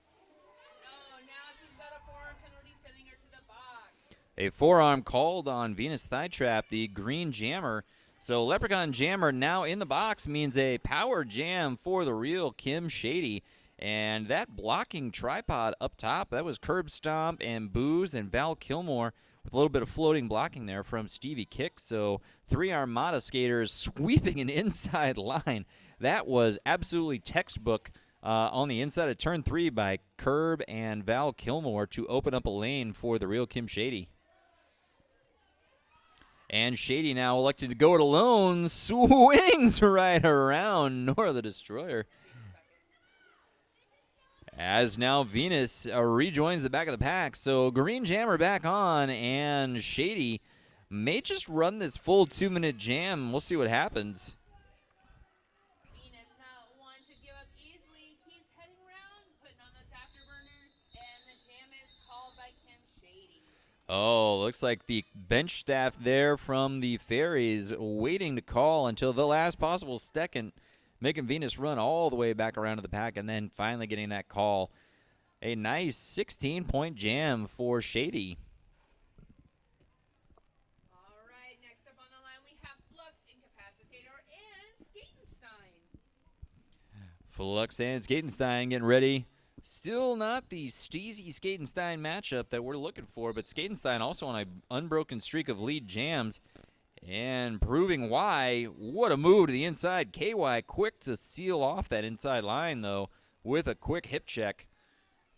No, now she's got a forearm penalty sending her to the box. A forearm called on Venus Thigh Trap, the green jammer. So Leprechaun Jammer now in the box means a power jam for the real Kim Shady. And that blocking tripod up top, that was Curb Stomp and Booze and Val Kilmore with a little bit of floating blocking there from Stevie Kicks. So 3 Armada skaters sweeping an inside line. That was absolutely textbook on the inside of turn 3 by Curb and Val Kilmore to open up a lane for the real Kim Shady. And Shady now elected to go it alone. Swings right around Nora the Destroyer. As now Venus rejoins the back of the pack. So Green Jammer back on, and Shady may just run this full 2-minute jam. We'll see what happens. Venus not one to give up easily, keeps heading around, putting on those afterburners, and the jam is called by Kim Shady. Oh, looks like the bench staff there from the Fairies waiting to call until the last possible second, making Venus run all the way back around to the pack and then finally getting that call. A nice 16-point jam for Shady. All right, next up on the line we have Flux, Incapacitator, and Skatenstein. Flux and Skatenstein getting ready Still not the Steezy Skatenstein matchup that we're looking for, but Skatenstein also on an unbroken streak of lead jams and proving why. What a move to the inside. KY quick to seal off that inside line, though, with a quick hip check.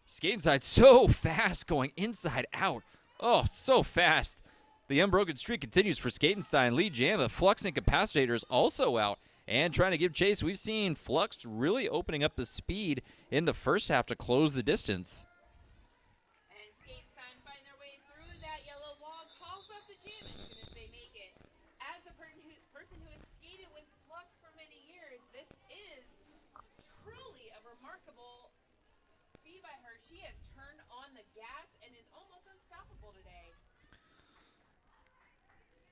Skatenside so fast going inside out. Oh, so fast. The unbroken streak continues for Skatenstein. Lead jam, the Flux Incapacitator is also out and trying to give chase. We've seen Flux really opening up the speed in the first half to close the distance. And Skatenstein find their way through that yellow wall, calls off the jam as soon as they make it. As a person who has skated with Flux for many years, this is truly a remarkable feat by her. She has turned on the gas and is almost unstoppable today.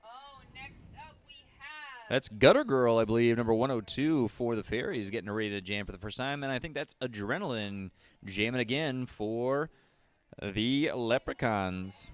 Oh, next up we have... That's Gutter Girl, I believe, number 102 for the Fairies, getting ready to jam for the first time. And I think that's Adrenaline jamming again for the Leprechauns.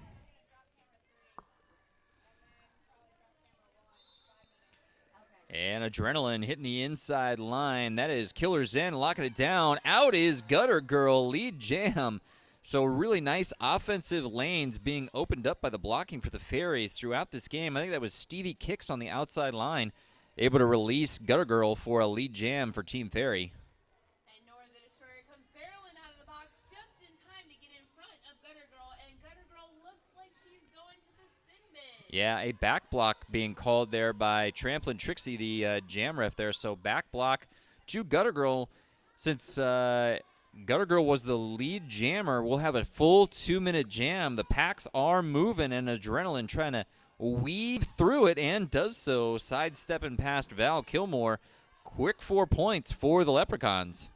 And Adrenaline hitting the inside line. That is Killer Zen locking it down. Out is Gutter Girl, lead jam. So really nice offensive lanes being opened up by the blocking for the Fairies throughout this game. I think that was Stevie Kicks on the outside line, able to release Gutter Girl for a lead jam for Team Fairy. And Nora the Destroyer comes barreling out of the box just in time to get in front of Gutter Girl. And Gutter Girl looks like she's going to the sin bin. Yeah, a back block being called there by Tramplin Trixie, the jam ref there. So back block to Gutter Girl. Since Gutter Girl was the lead jammer, we'll have a full 2-minute jam. The packs are moving, and Adrenaline trying to weave through it and does so, sidestepping past Val Kilmore. Quick 4 points for the Leprechauns.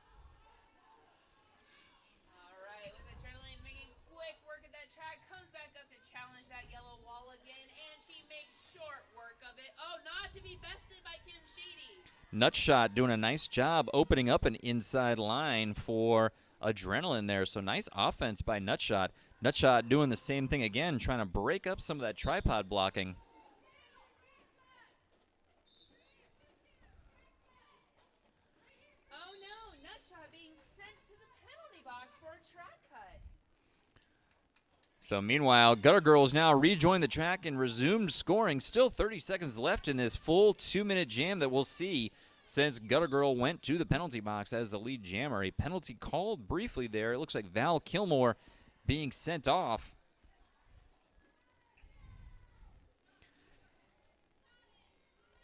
All right, with Adrenaline making quick work of that track, comes back up to challenge that yellow wall again, and she makes short work of it. Oh, not to be bested by Kim Shady. Nutshot doing a nice job opening up an inside line for Adrenaline there. So nice offense by Nutshot. Nutshot doing the same thing again, trying to break up some of that tripod blocking. Oh no, Nutshot being sent to the penalty box for a track cut. So meanwhile, Gutter Girls now rejoin the track and resumed scoring. Still 30 seconds left in this full 2-minute jam that we'll see since Gutter Girl went to the penalty box as the lead jammer. A penalty called briefly there. It looks like Val Kilmore being sent off.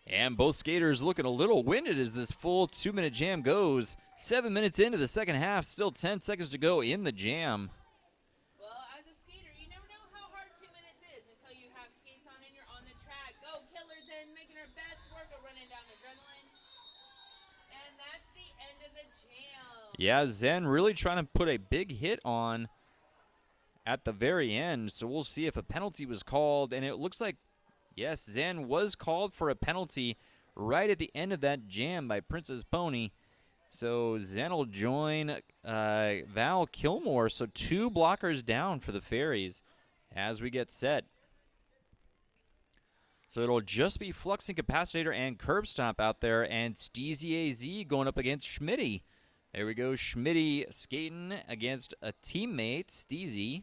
And both skaters looking a little winded as this full 2-minute jam goes. 7 minutes into the second half, still 10 seconds to go in the jam. Well, as a skater, you never know how hard 2 minutes is until you have skates on and you're on the track. Go Killers in, making her best work of running down Adrenaline. And that's the end of the jam. Yeah, Zen really trying to put a big hit on at the very end. So we'll see if a penalty was called. And it looks like, yes, Zen was called for a penalty right at the end of that jam by Princess Pony. So Zen will join Val Kilmore. So 2 blockers down for the Fairies as we get set. So it'll just be Flux Incapacitator and Curb Stomp out there, and Steezy AZ going up against Schmitty. There we go, Schmitty skating against a teammate, Steezy.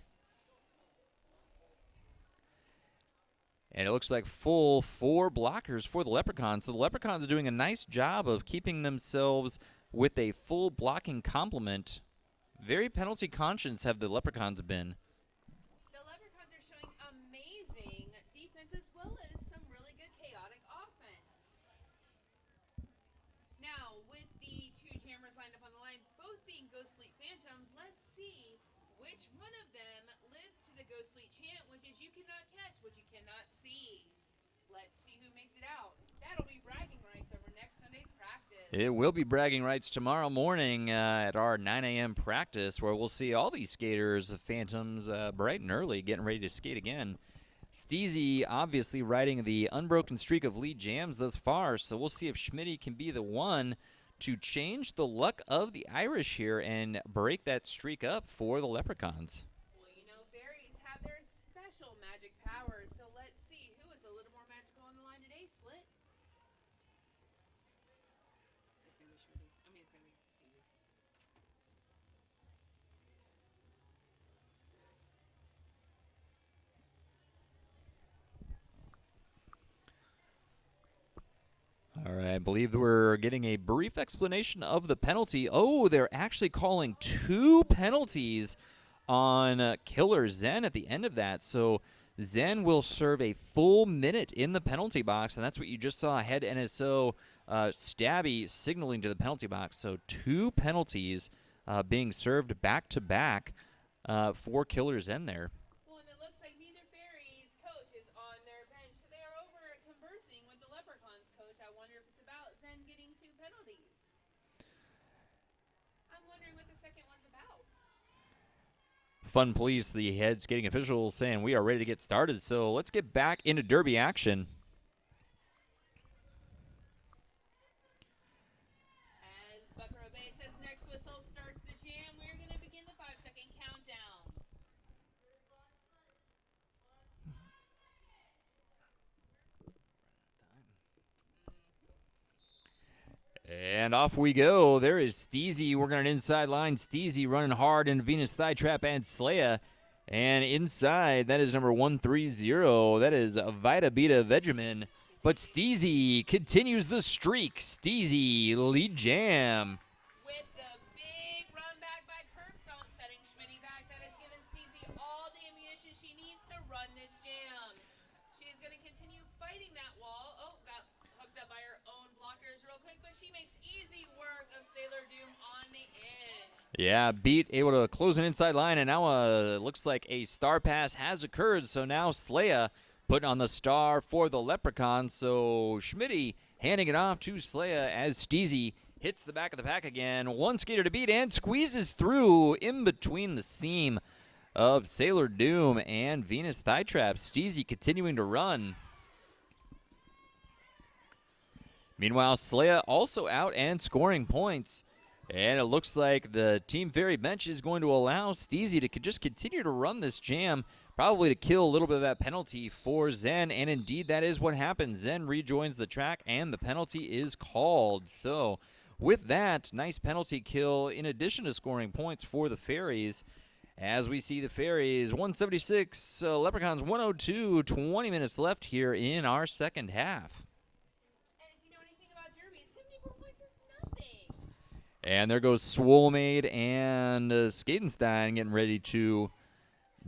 And it looks like full 4 blockers for the Leprechauns. So the Leprechauns are doing a nice job of keeping themselves with a full blocking complement. Very penalty conscious have the Leprechauns been. The Leprechauns are showing amazing defense as well as some really good chaotic offense. Now, with the 2 jammers lined up on the line, both being Ghost Fleet Phantoms, let's see which one of them lives to the Ghost Fleet chant, which is you cannot catch what you cannot see. Let's see who makes it out. That'll be bragging rights over next Sunday's practice. It will be bragging rights tomorrow morning at our 9 a.m. practice, where we'll see all these skaters, Phantoms, bright and early, getting ready to skate again. Steezy obviously riding the unbroken streak of lead jams thus far, so we'll see if Schmitty can be the one to change the luck of the Irish here and break that streak up for the Leprechauns. Well, you know, fairies have their special magic powers, so let's see who is a little more magical on the line today, Split. It's going to be Schmitty. I mean, it's going to be Stevie. All right, I believe we're getting a brief explanation of the penalty. Oh, they're actually calling 2 penalties on Killer Zen at the end of that. So Zen will serve a full minute in the penalty box, and that's what you just saw. Head NSO Stabby signaling to the penalty box. So 2 penalties being served back-to-back for Killer Zen there. Well, and it looks like neither Fairies coach is on their bench. So they are over conversing with the Leprechauns coach. I wonder if it's about Zen getting 2 penalties. I'm wondering what the second one's about. Fun Police, the head skating officials, saying we are ready to get started. So let's get back into derby action. As Buckrow Bay says next whistle starts the jam, we're going to begin the 5-second countdown. And off we go. There is Steezy working on an inside line. Steezy running hard in Venus Thigh Trap and Slaya. And inside, that is number 130. That is Vita Beta Vegemin. But Steezy continues the streak. Steezy lead jam. With the big run back by Curb Stomp, setting Schmitty back. That has given Steezy all the ammunition she needs to run this jam. She is going to continue fighting that wall. Oh, got hooked up by her own blockers real quick, but she makes easy work of Sailor Doom on the end. Yeah, Beat able to close an inside line, and now looks like a star pass has occurred. So now Slaya putting on the star for the Leprechaun. So Schmitty handing it off to Slaya as Steezy hits the back of the pack again. One skater to beat and squeezes through in between the seam of Sailor Doom and Venus Thigh Trap. Steezy continuing to run. Meanwhile, Slaya also out and scoring points. And it looks like the Team Fairy bench is going to allow Steezy to just continue to run this jam, probably to kill a little bit of that penalty for Zen. And indeed, that is what happens. Zen rejoins the track, and the penalty is called. So with that, nice penalty kill in addition to scoring points for the Fairies. As we see the Fairies, 176, Leprechauns 102, 20 minutes left here in our second half. And there goes Swollmaid and Skatenstein getting ready to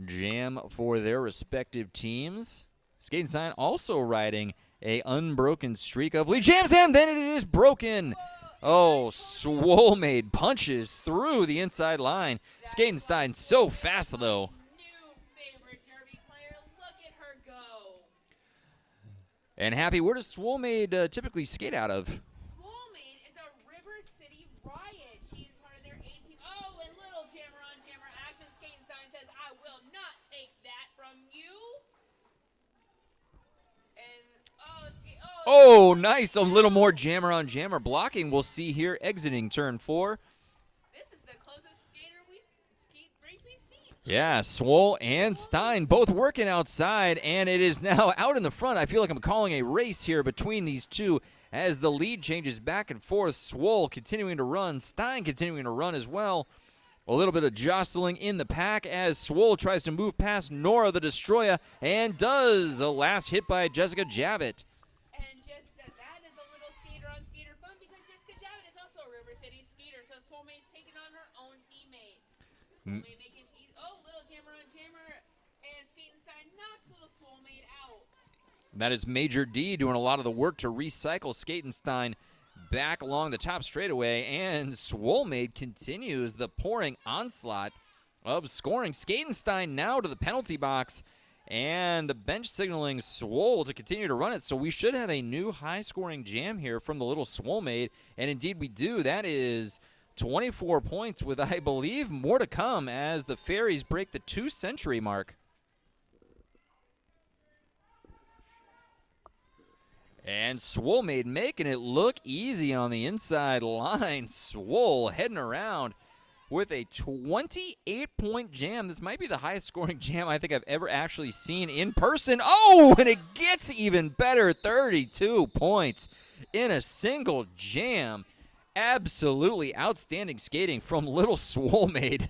jam for their respective teams. Skatenstein also riding a unbroken streak of lead jams, and then it is broken. Oh, Swollmaid punches through the inside line. Skatenstein so fast, though. New favorite derby player. Look at her go. And Happy, where does Swollmaid typically skate out of? Swollmaid is a River City Riot. She's part of their A-team. Oh, and little jammer on jammer action. Skatenstein says, I will not take that from you. And, oh, nice. A little more jammer on jammer blocking. We'll see here exiting turn 4. This is the closest skate race we've seen. Yeah, Swoll and Stein both working outside, and it is now out in the front. I feel like I'm calling a race here between these two as the lead changes back and forth. Swoll continuing to run, Stein continuing to run as well. A little bit of jostling in the pack as Swoll tries to move past Nora the Destroyer and does. A last hit by Jessica Javit. And just that is a little skater on skater fun because Jessica Javit is also a River City skater, so Swollmaid's taking on her own teammate. Swollmaid making little jammer on jammer, and Skatenstein knocks little Swollmaid out. That is Major D doing a lot of the work to recycle Skatenstein back along the top straightaway, and Swollmaid continues the pouring onslaught of scoring. Skatenstein now to the penalty box, and the bench signaling Swoll to continue to run it, so we should have a new high-scoring jam here from the little Swollmaid, and indeed we do. That is 24 points with, I believe, more to come as the Fairies break the 2-century mark. And Swollmaid making it look easy on the inside line. Swoll heading around with a 28-point jam. This might be the highest scoring jam I think I've ever actually seen in person. Oh, and it gets even better. 32 points in a single jam. Absolutely outstanding skating from little Swollmaid.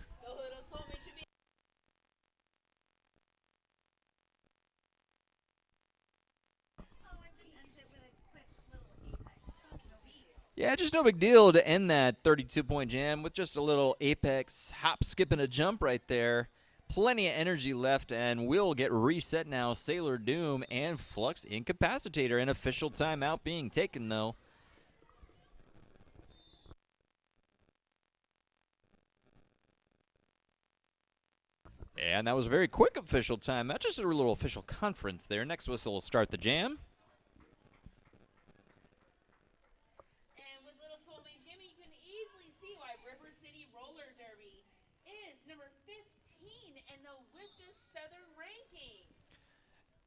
Yeah, just no big deal to end that 32-point jam with just a little apex hop, skip, and a jump right there. Plenty of energy left, and we'll get reset now. Sailor Doom and Flux Incapacitator. An official timeout being taken, though. And that was a very quick official timeout. Just a little official conference there. Next whistle will start the jam. And with Little Soulmate Jimmy, you can easily see why River City Roller Derby is number 15 in the Whiptus Southern rankings.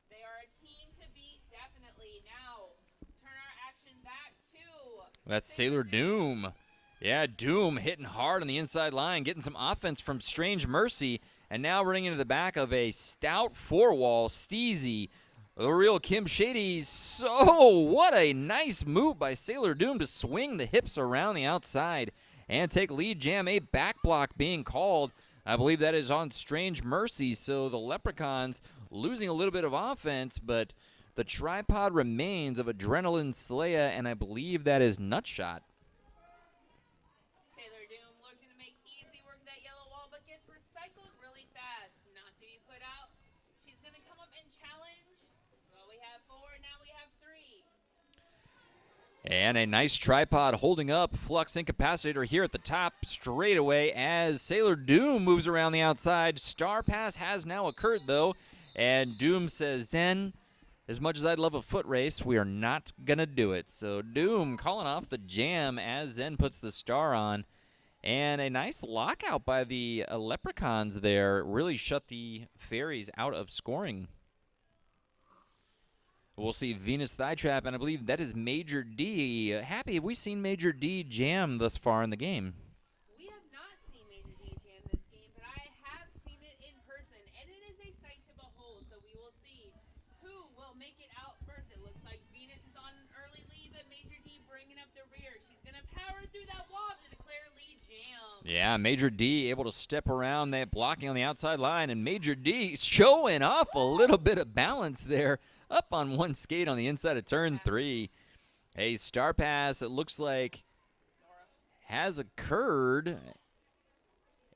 They are a team to beat, definitely. Now, turn our action back to That's Sailor Doom. Yeah, Doom hitting hard on the inside line, getting some offense from Strange Mercy, and now running into the back of a stout four-wall Steezy. The real Kim Shady. So what a nice move by Sailor Doom to swing the hips around the outside and take lead jam. A back block being called. I believe that is on Strange Mercy. So the Leprechauns losing a little bit of offense, but the tripod remains of Adrenaline Slaya, and I believe that is Nutshot. Sailor Doom looking to make easy work of that yellow wall, but gets recycled really fast. Not to be put out. She's going to come up and challenge. Well, we have 4, now we have 3. And a nice tripod holding up Flux Incapacitator here at the top straight away as Sailor Doom moves around the outside. Star Pass has now occurred, though, and Doom says, Zen, as much as I'd love a foot race, we are not going to do it. So Doom calling off the jam as Zen puts the star on. And a nice lockout by the Leprechauns there really shut the Fairies out of scoring. We'll see Venus Thigh Trap, and I believe that is Major D. Happy, have we seen Major D jam thus far in the game? We have not seen Major D jam this game, but I have seen it in person, and it is a sight to behold. So we will see who will make it out first. It looks like Venus is on an early lead, but Major D bringing up the rear. She's going to power through that wall to declare lead jam. Yeah, Major D able to step around that blocking on the outside line, and Major D showing off a little bit of balance there. Up on one skate on the inside of turn 3. A star pass, it looks like, has occurred.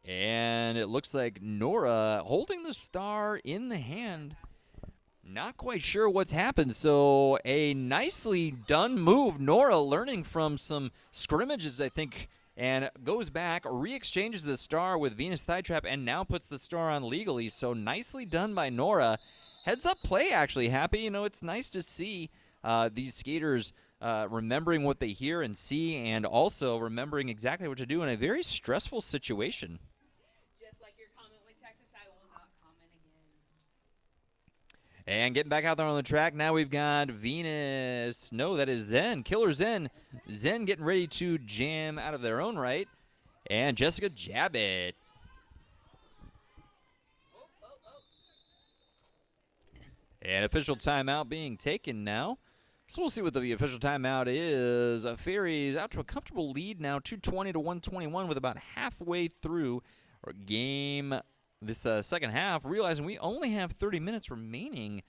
And it looks like Nora holding the star in the hand. Not quite sure what's happened. So a nicely done move. Nora learning from some scrimmages, I think, and goes back, re-exchanges the star with Venus Thigh Trap, and now puts the star on legally. So nicely done by Nora. Heads up play, actually, Happy. You know, it's nice to see these skaters remembering what they hear and see, and also remembering exactly what to do in a very stressful situation. Just like your comment with Texas, I will not comment again. And getting back out there on the track, now we've got Venus. No, that is Zen. Killer Zen. Zen getting ready to jam out of their own right. And Jessica Jabbit. And official timeout being taken now. So we'll see what the official timeout is. Fairies out to a comfortable lead now, 220 to 121, with about halfway through our game this second half, realizing we only have 30 minutes remaining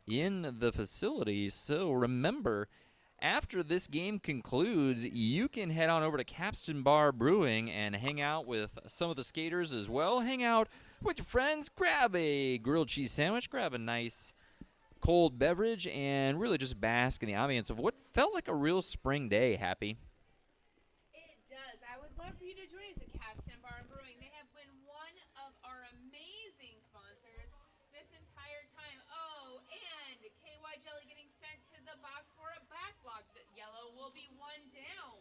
in the facility. So remember, after this game concludes, you can head on over to Capstan Bar Brewing and hang out with some of the skaters as well. Hang out with your friends, grab a grilled cheese sandwich, grab a nice cold beverage, and really just bask in the ambience of what felt like a real spring day, Happy. It does. I would love for you to join us at Capstan Bar and Brewing. They have been one of our amazing sponsors this entire time. Oh, and KY Jelly getting sent to the box for a back block. The yellow will be 1 down.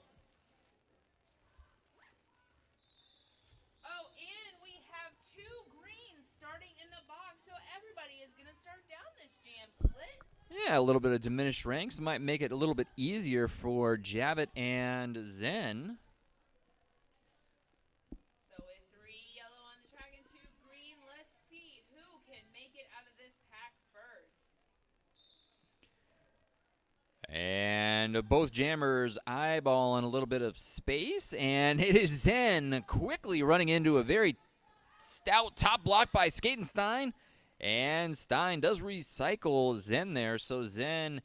Oh, and we have 2 greens starting in the box, so everybody is going to start down this jam split. Yeah, a little bit of diminished ranks might make it a little bit easier for Jabbit and Zen. So with 3 yellow on the track and 2 green, let's see who can make it out of this pack first. And both jammers eyeballing a little bit of space, and it is Zen quickly running into a very stout top block by Skatenstein, and Stein does recycle Zen there, so Zen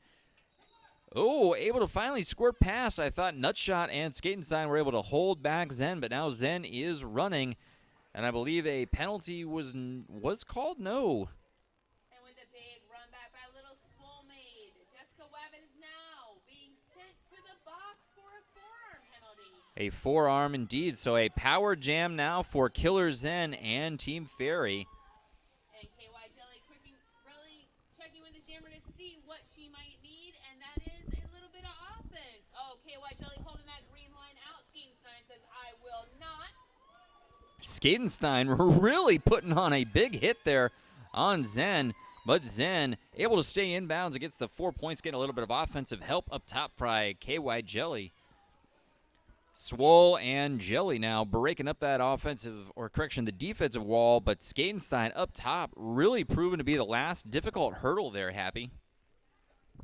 Oh, able to finally squirt past. I thought Nutshot and Skatenstein were able to hold back Zen, but now Zen is running. And I believe a penalty was called? No. And with a big run back by little Swolmaid, Jessica Wabbit is now being sent to the box for a forearm penalty. A forearm indeed. So a power jam now for Killer Zen and Team Fairy. And KY Jelly really checking with the jammer to see what she might need, and that is a little bit of offense. Oh, KY Jelly holding that green line out. Skatenstein says, I will not. Skatenstein really putting on a big hit there on Zen, but Zen able to stay inbounds and gets the 4 points, getting a little bit of offensive help up top by KY Jelly. Swole and Jelly now breaking up that the defensive wall, but Skatenstein up top really proven to be the last difficult hurdle there, Happy.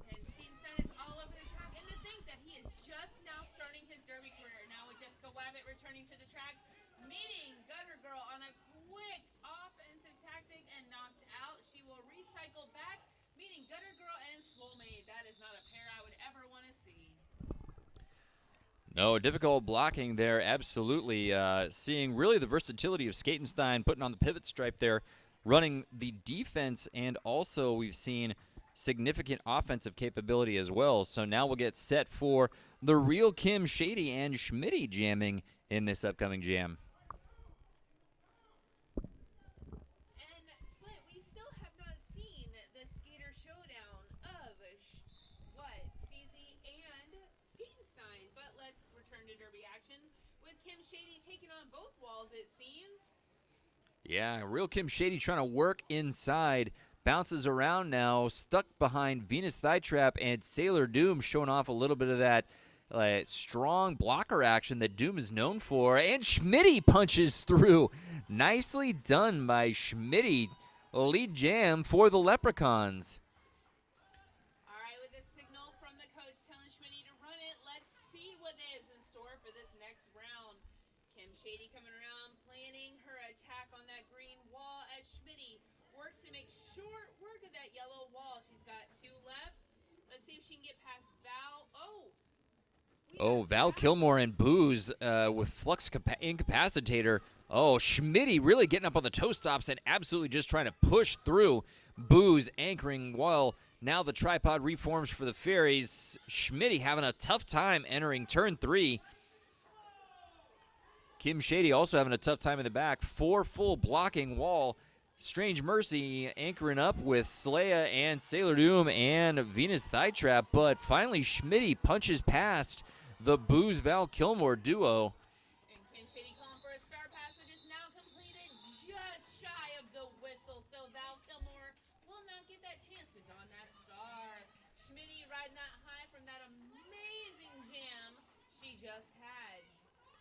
And Skatenstein is all over the track, and to think that he is just now starting his derby career. Now with Jessica Wabbit returning to the track, meeting Gutter Girl on a quick offensive tactic and knocked out. She will recycle back, meeting Gutter Girl and Swolmaid. That is not a pair I would ever want to see. No, difficult blocking there, absolutely. Seeing really the versatility of Skatenstein putting on the pivot stripe there, running the defense, and also we've seen significant offensive capability as well. So now we'll get set for the real Kim Shady and Schmitty jamming in this upcoming jam. And Split, we still have not seen the skater showdown of Steezy and Skatenstein, but let's return to derby action with Kim Shady taking on both walls, it seems. Yeah, real Kim Shady trying to work inside. Bounces around now, stuck behind Venus Thigh Trap, and Sailor Doom showing off a little bit of that strong blocker action that Doom is known for. And Schmitty punches through. Nicely done by Schmitty. Lead jam for the Leprechauns. All right, with the signal from the coach telling Schmitty to run it, let's see what is in store for this next round. Kim Shady coming around, planning her attack on that green wall as Schmitty works to make short work of that yellow wall. She's got 2 left. Let's see if she can get past Val. Val Kilmore and Booze with Flux Incapacitator. Oh, Schmitty really getting up on the toe stops and absolutely just trying to push through. Booze anchoring well. Now the tripod reforms for the Fairies. Schmitty having a tough time entering turn 3. Kim Shady also having a tough time in the back. 4 full blocking wall. Strange Mercy anchoring up with Saleya and Sailor Doom and Venus Thigh Trap, but finally Schmitty punches past the Booze Val Kilmore duo. And Kim Shady calling for a star pass, which is now completed just shy of the whistle. So Val Kilmore will not get that chance to don that star. Schmitty riding that high from that amazing jam she just had.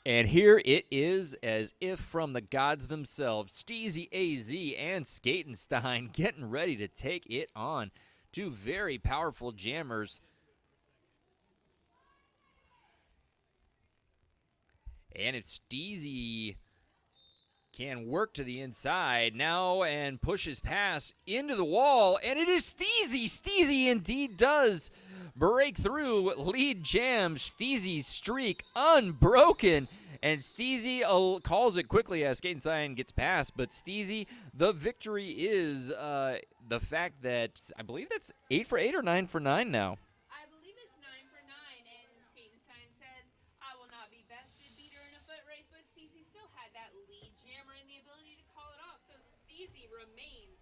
And here it is, as if from the gods themselves, Steezy AZ and Skatenstein getting ready to take it on. 2 very powerful jammers. And if Steezy can work to the inside now and pushes past into the wall, and it is Steezy. Steezy indeed does break through, lead jam. Steezy's streak unbroken, and Steezy calls it quickly as Skatenstein gets past. But Steezy, the victory is the fact that I believe that's 8 for 8 or 9 for 9 now. I believe it's 9 for 9, and Skatenstein says, I will not be bested, beat her in a foot race, but Steezy still had that lead jammer and the ability to call it off. So Steezy remains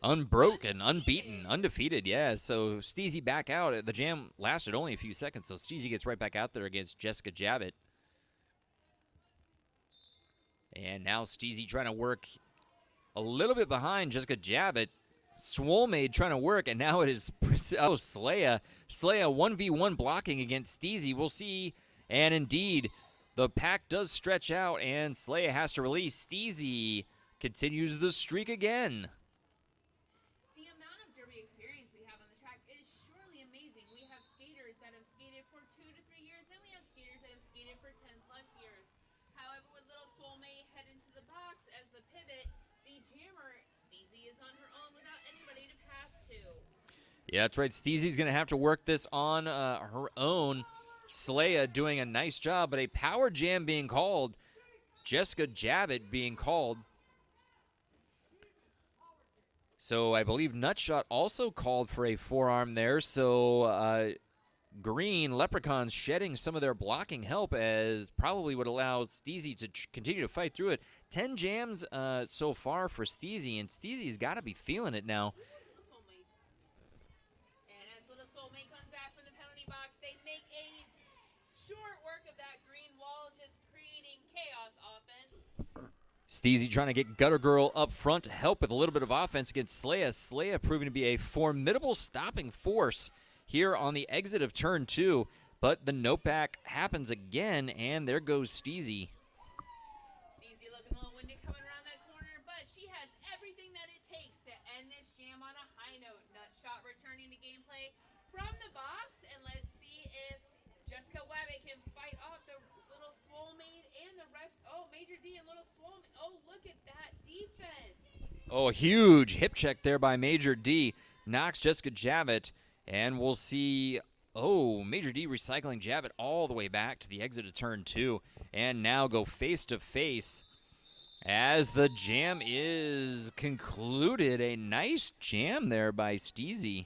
unbroken, unbeaten, undefeated, yeah. So Steezy back out. The jam lasted only a few seconds, so Steezy gets right back out there against Jessica Jabbit. And now Steezy trying to work a little bit behind Jessica Jabbit. Swolmaid trying to work, and now it is Saleya. Saleya 1v1 blocking against Steezy. We'll see. And indeed, the pack does stretch out, and Saleya has to release. Steezy continues the streak again. The amount of derby experience we have on the track is surely amazing. We have skaters that have skated for 2 to 3 years, then we have skaters that have skated for 10 plus years. However, with little Swolmaid head into the box as the pivot, the jammer, Steezy, is on her own without anybody to pass to. Yeah, that's right. Steezy's going to have to work this on her own. Slaya doing a nice job, but a power jam being called. Jessica Javit being called. So I believe Nutshot also called for a forearm there. So Green Leprechauns shedding some of their blocking help as probably would allow Steezy to continue to fight through it. 10 jams so far for Steezy, and Steezy's got to be feeling it now. And as Little Soulmate comes back from the penalty box, they make a short work of that green wall, just creating chaos offense. Steezy trying to get Gutter Girl up front to help with a little bit of offense against Slaya. Slaya proving to be a formidable stopping force here on the exit of turn 2. But the noteback happens again, and there goes Steezy. Steezy looking a little winded coming around that corner, but she has everything that it takes to end this jam on a high note. Nutshot returning to gameplay from the box, and let's see if Jessica Wabbit can fight off the Little Soulmate and the rest. Oh, Major D and Little Soulmate. Oh, look at that defense. Oh, huge hip check there by Major D. Knocks Jessica Javit, and we'll see. Oh, Major D recycling Javit all the way back to the exit of turn 2, and now go face to face as the jam is concluded. A nice jam there by Steezy.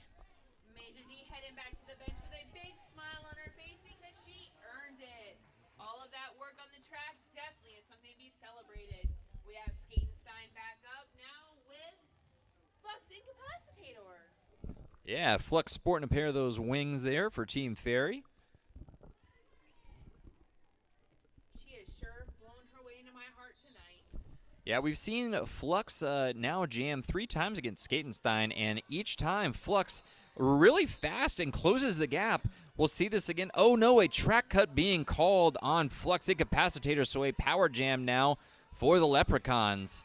Major D heading back to the bench with a big smile on her face because she earned it. All of that work on the track definitely is something to be celebrated. We have Skatenstein back up now with Flux Incapacitator. Yeah, Flux sporting a pair of those wings there for Team Fairy. She has sure blown her way into my heart tonight. Yeah, we've seen Flux now jam 3 times against Skatenstein, and each time Flux really fast and closes the gap. We'll see this again. Oh no, a track cut being called on Flux Incapacitator, so a power jam now for the Leprechauns.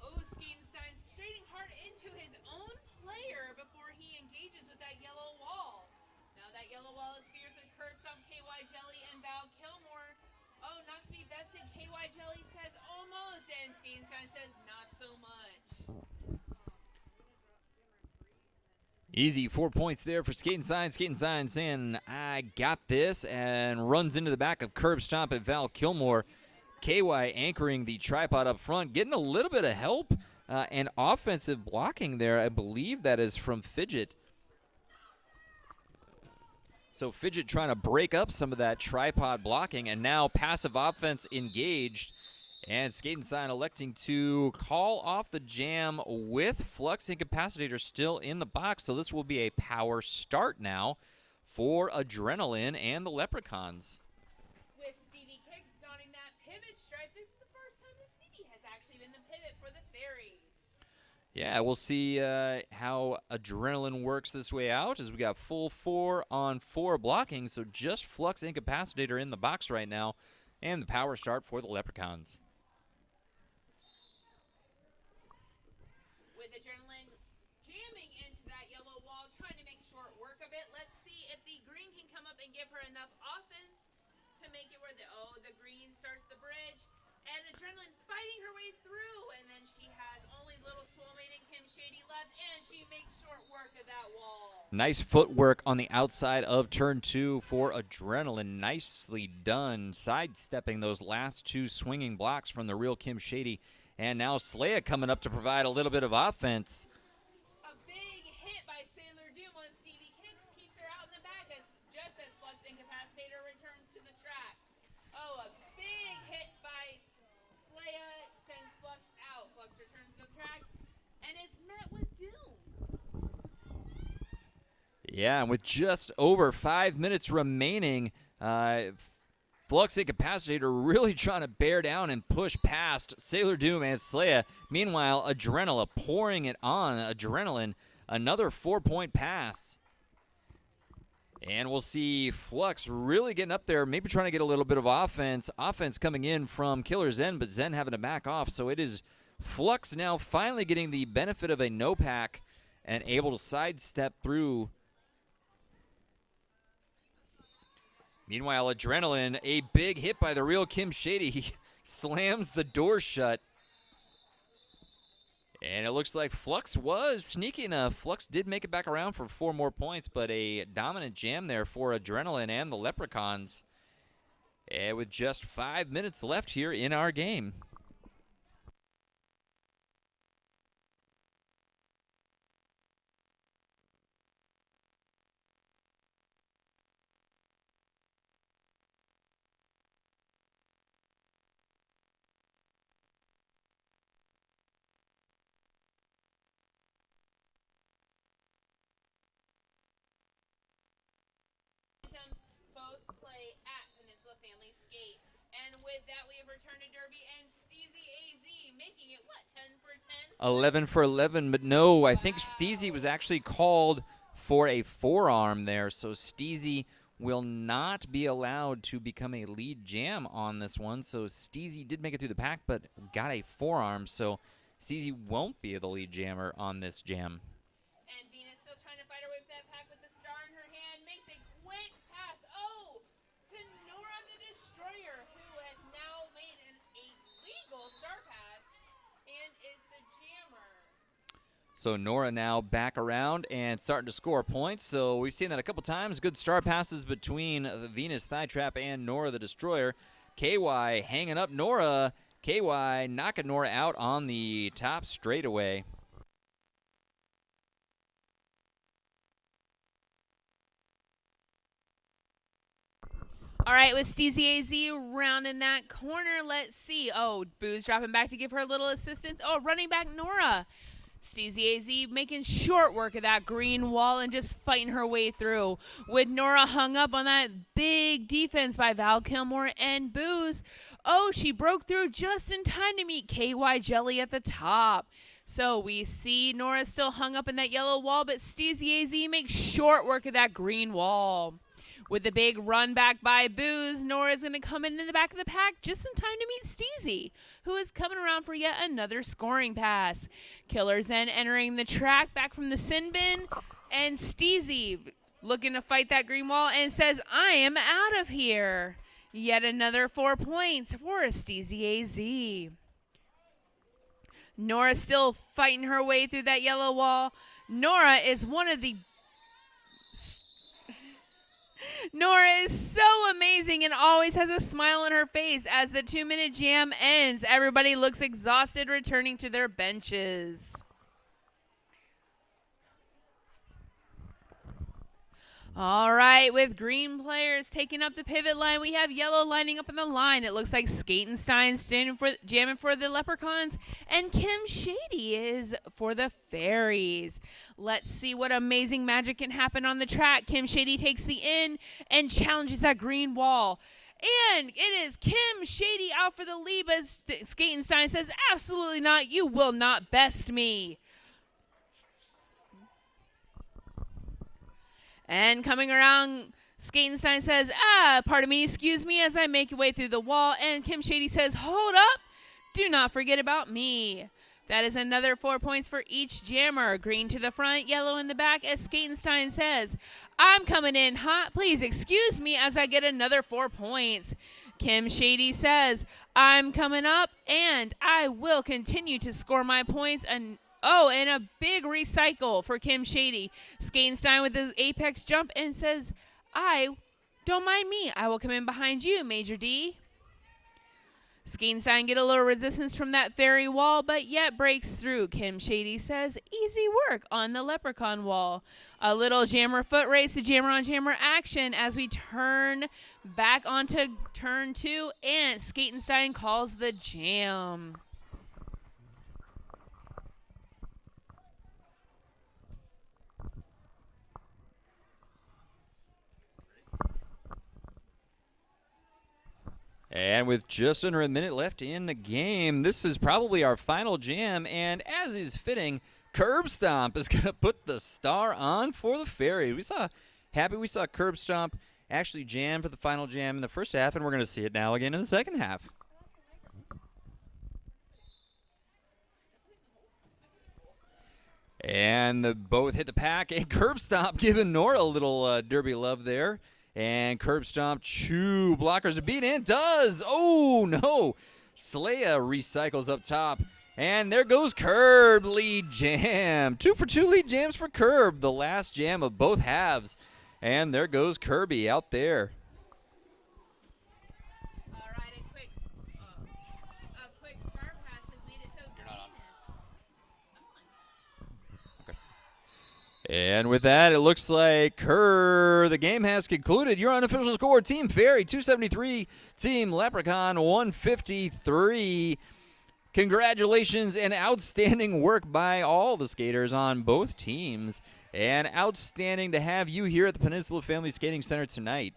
Oh, Skatenstein straighting hard into his own player before he engages with that yellow wall. Now that yellow wall is fierce with Curve Stomp, KY Jelly, and Val Kilmore. Oh, not to be bested, KY Jelly says almost, and Skatenstein says not so much. Easy 4 points there for Skatenstein. Skatenstein saying, I got this, and runs into the back of Curb Stomp at Val Kilmore. KY anchoring the tripod up front, getting a little bit of help and offensive blocking there. I believe that is from Fidget. So Fidget trying to break up some of that tripod blocking, and now passive offense engaged. And Skatenstein electing to call off the jam with Flux Incapacitator still in the box. So this will be a power start now for Adrenaline and the Leprechauns. With Stevie Kicks donning that pivot stripe, this is the first time that Stevie has actually been the pivot for the Fairies. Yeah, we'll see how Adrenaline works this way out as we got full 4-on-4 blocking. So just Flux Incapacitator in the box right now, and the power start for the Leprechauns. With Adrenaline jamming into that yellow wall, trying to make short work of it. Let's see if the green can come up and give her enough offense to make it where the green starts the bridge. And Adrenaline fighting her way through, and then she has only Little Soulmate and Kim Shady left, and she makes short work of that wall. Nice footwork on the outside of turn 2 for Adrenaline. Nicely done, sidestepping those last 2 swinging blocks from the real Kim Shady. And now Slaya coming up to provide a little bit of offense. A big hit by Sailor Doom on Stevie Kicks keeps her out in the back just as Flux Incapacitator returns to the track. Oh, a big hit by Slaya sends Flux out. Flux returns to the track and is met with doom. Yeah, and with just over 5 minutes remaining, Flux Incapacitator really trying to bear down and push past Sailor Doom and Slaya. Meanwhile, Adrenaline pouring it on. Adrenaline, another 4-point pass. And we'll see Flux really getting up there, maybe trying to get a little bit of offense. Offense coming in from Killer Zen, but Zen having to back off. So it is Flux now finally getting the benefit of a no-pack and able to sidestep through. Meanwhile, Adrenaline, a big hit by the real Kim Shady. He slams the door shut. And it looks like Flux was sneaky enough. Flux did make it back around for 4 more points, but a dominant jam there for Adrenaline and the Leprechauns. And with just 5 minutes left here in our game. Both play at Peninsula Family Skate. And with that, we have returned to Derby and Steezy AZ making it, what, 10 for 10? 11 for 11, but no, I think Steezy was actually called for a forearm there, so Steezy will not be allowed to become a lead jam on this one. So Steezy did make it through the pack, but got a forearm, so Steezy won't be the lead jammer on this jam. And Venus still trying to fight her way with that pack with the star in her hand. Makes a quick pass. Oh, to Nora the Destroyer, who has now made an illegal star pass and is the jammer. So Nora now back around and starting to score points. So we've seen that a couple times. Good star passes between the Venus Thigh Trap and Nora the Destroyer. KY hanging up Nora. KY knocking Nora out on the top straightaway. All right, with Steezy AZ rounding that corner, let's see. Oh, Boo's dropping back to give her a little assistance. Oh, running back Nora. Steezy AZ making short work of that green wall and just fighting her way through. With Nora hung up on that big defense by Val Kilmore and Boo's. Oh, she broke through just in time to meet KY Jelly at the top. So we see Nora still hung up in that yellow wall, but Steezy AZ makes short work of that green wall. With the big run back by Booze, Nora's going to come in the back of the pack just in time to meet Steezy, who is coming around for yet another scoring pass. Killer Zen entering the track back from the sin bin, and Steezy looking to fight that green wall and says, I am out of here. Yet another 4 points for Steezy AZ. Nora still fighting her way through that yellow wall. Nora is so amazing and always has a smile on her face as the 2-minute jam ends. Everybody looks exhausted, returning to their benches. All right, with green players taking up the pivot line, we have yellow lining up on the line. It looks like Skatenstein jamming for the Leprechauns, and Kim Shady is for the Fairies. Let's see what amazing magic can happen on the track. Kim Shady takes the in and challenges that green wall. And it is Kim Shady out for the lead, but Skatenstein says, absolutely not, you will not best me. And coming around, Skatenstein says, pardon me, excuse me, as I make way through the wall. And Kim Shady says, hold up, do not forget about me. That is another 4 points for each jammer. Green to the front, yellow in the back, as Skatenstein says, I'm coming in hot, please excuse me as I get another 4 points. Kim Shady says, I'm coming up, and I will continue to score my points. And a big recycle for Kim Shady. Skatenstein with the apex jump and says, don't mind me. I will come in behind you, Major D. Skatenstein get a little resistance from that fairy wall, but yet breaks through. Kim Shady says, easy work on the leprechaun wall. A little jammer foot race to jammer on jammer action as we turn back onto turn 2, and Skatenstein calls the jam. And with just under a minute left in the game, this is probably our final jam. And as is fitting, Curb Stomp is going to put the star on for the Fairy. We saw Curb Stomp actually jam for the final jam in the first half, and we're going to see it now again in the second half. And both hit the pack, and Curb Stomp giving Nora a little derby love there. And Curb Stomp, 2 blockers to beat, and does. Oh, no. Saleya recycles up top And there goes Curb, lead jam. 2 for 2 lead jams for Curb, the last jam of both halves. And there goes Kirby out there. All right, a quick star pass has made it so And with that, it looks like the game has concluded. Your unofficial score, Team Fairy 273, Team Leprechaun 153. Congratulations and outstanding work by all the skaters on both teams. And outstanding to have you here at the Peninsula Family Skating Center tonight.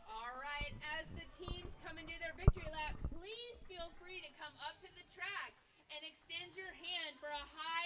All right, as the teams come into their victory lap, please feel free to come up to the track and extend your hand for a high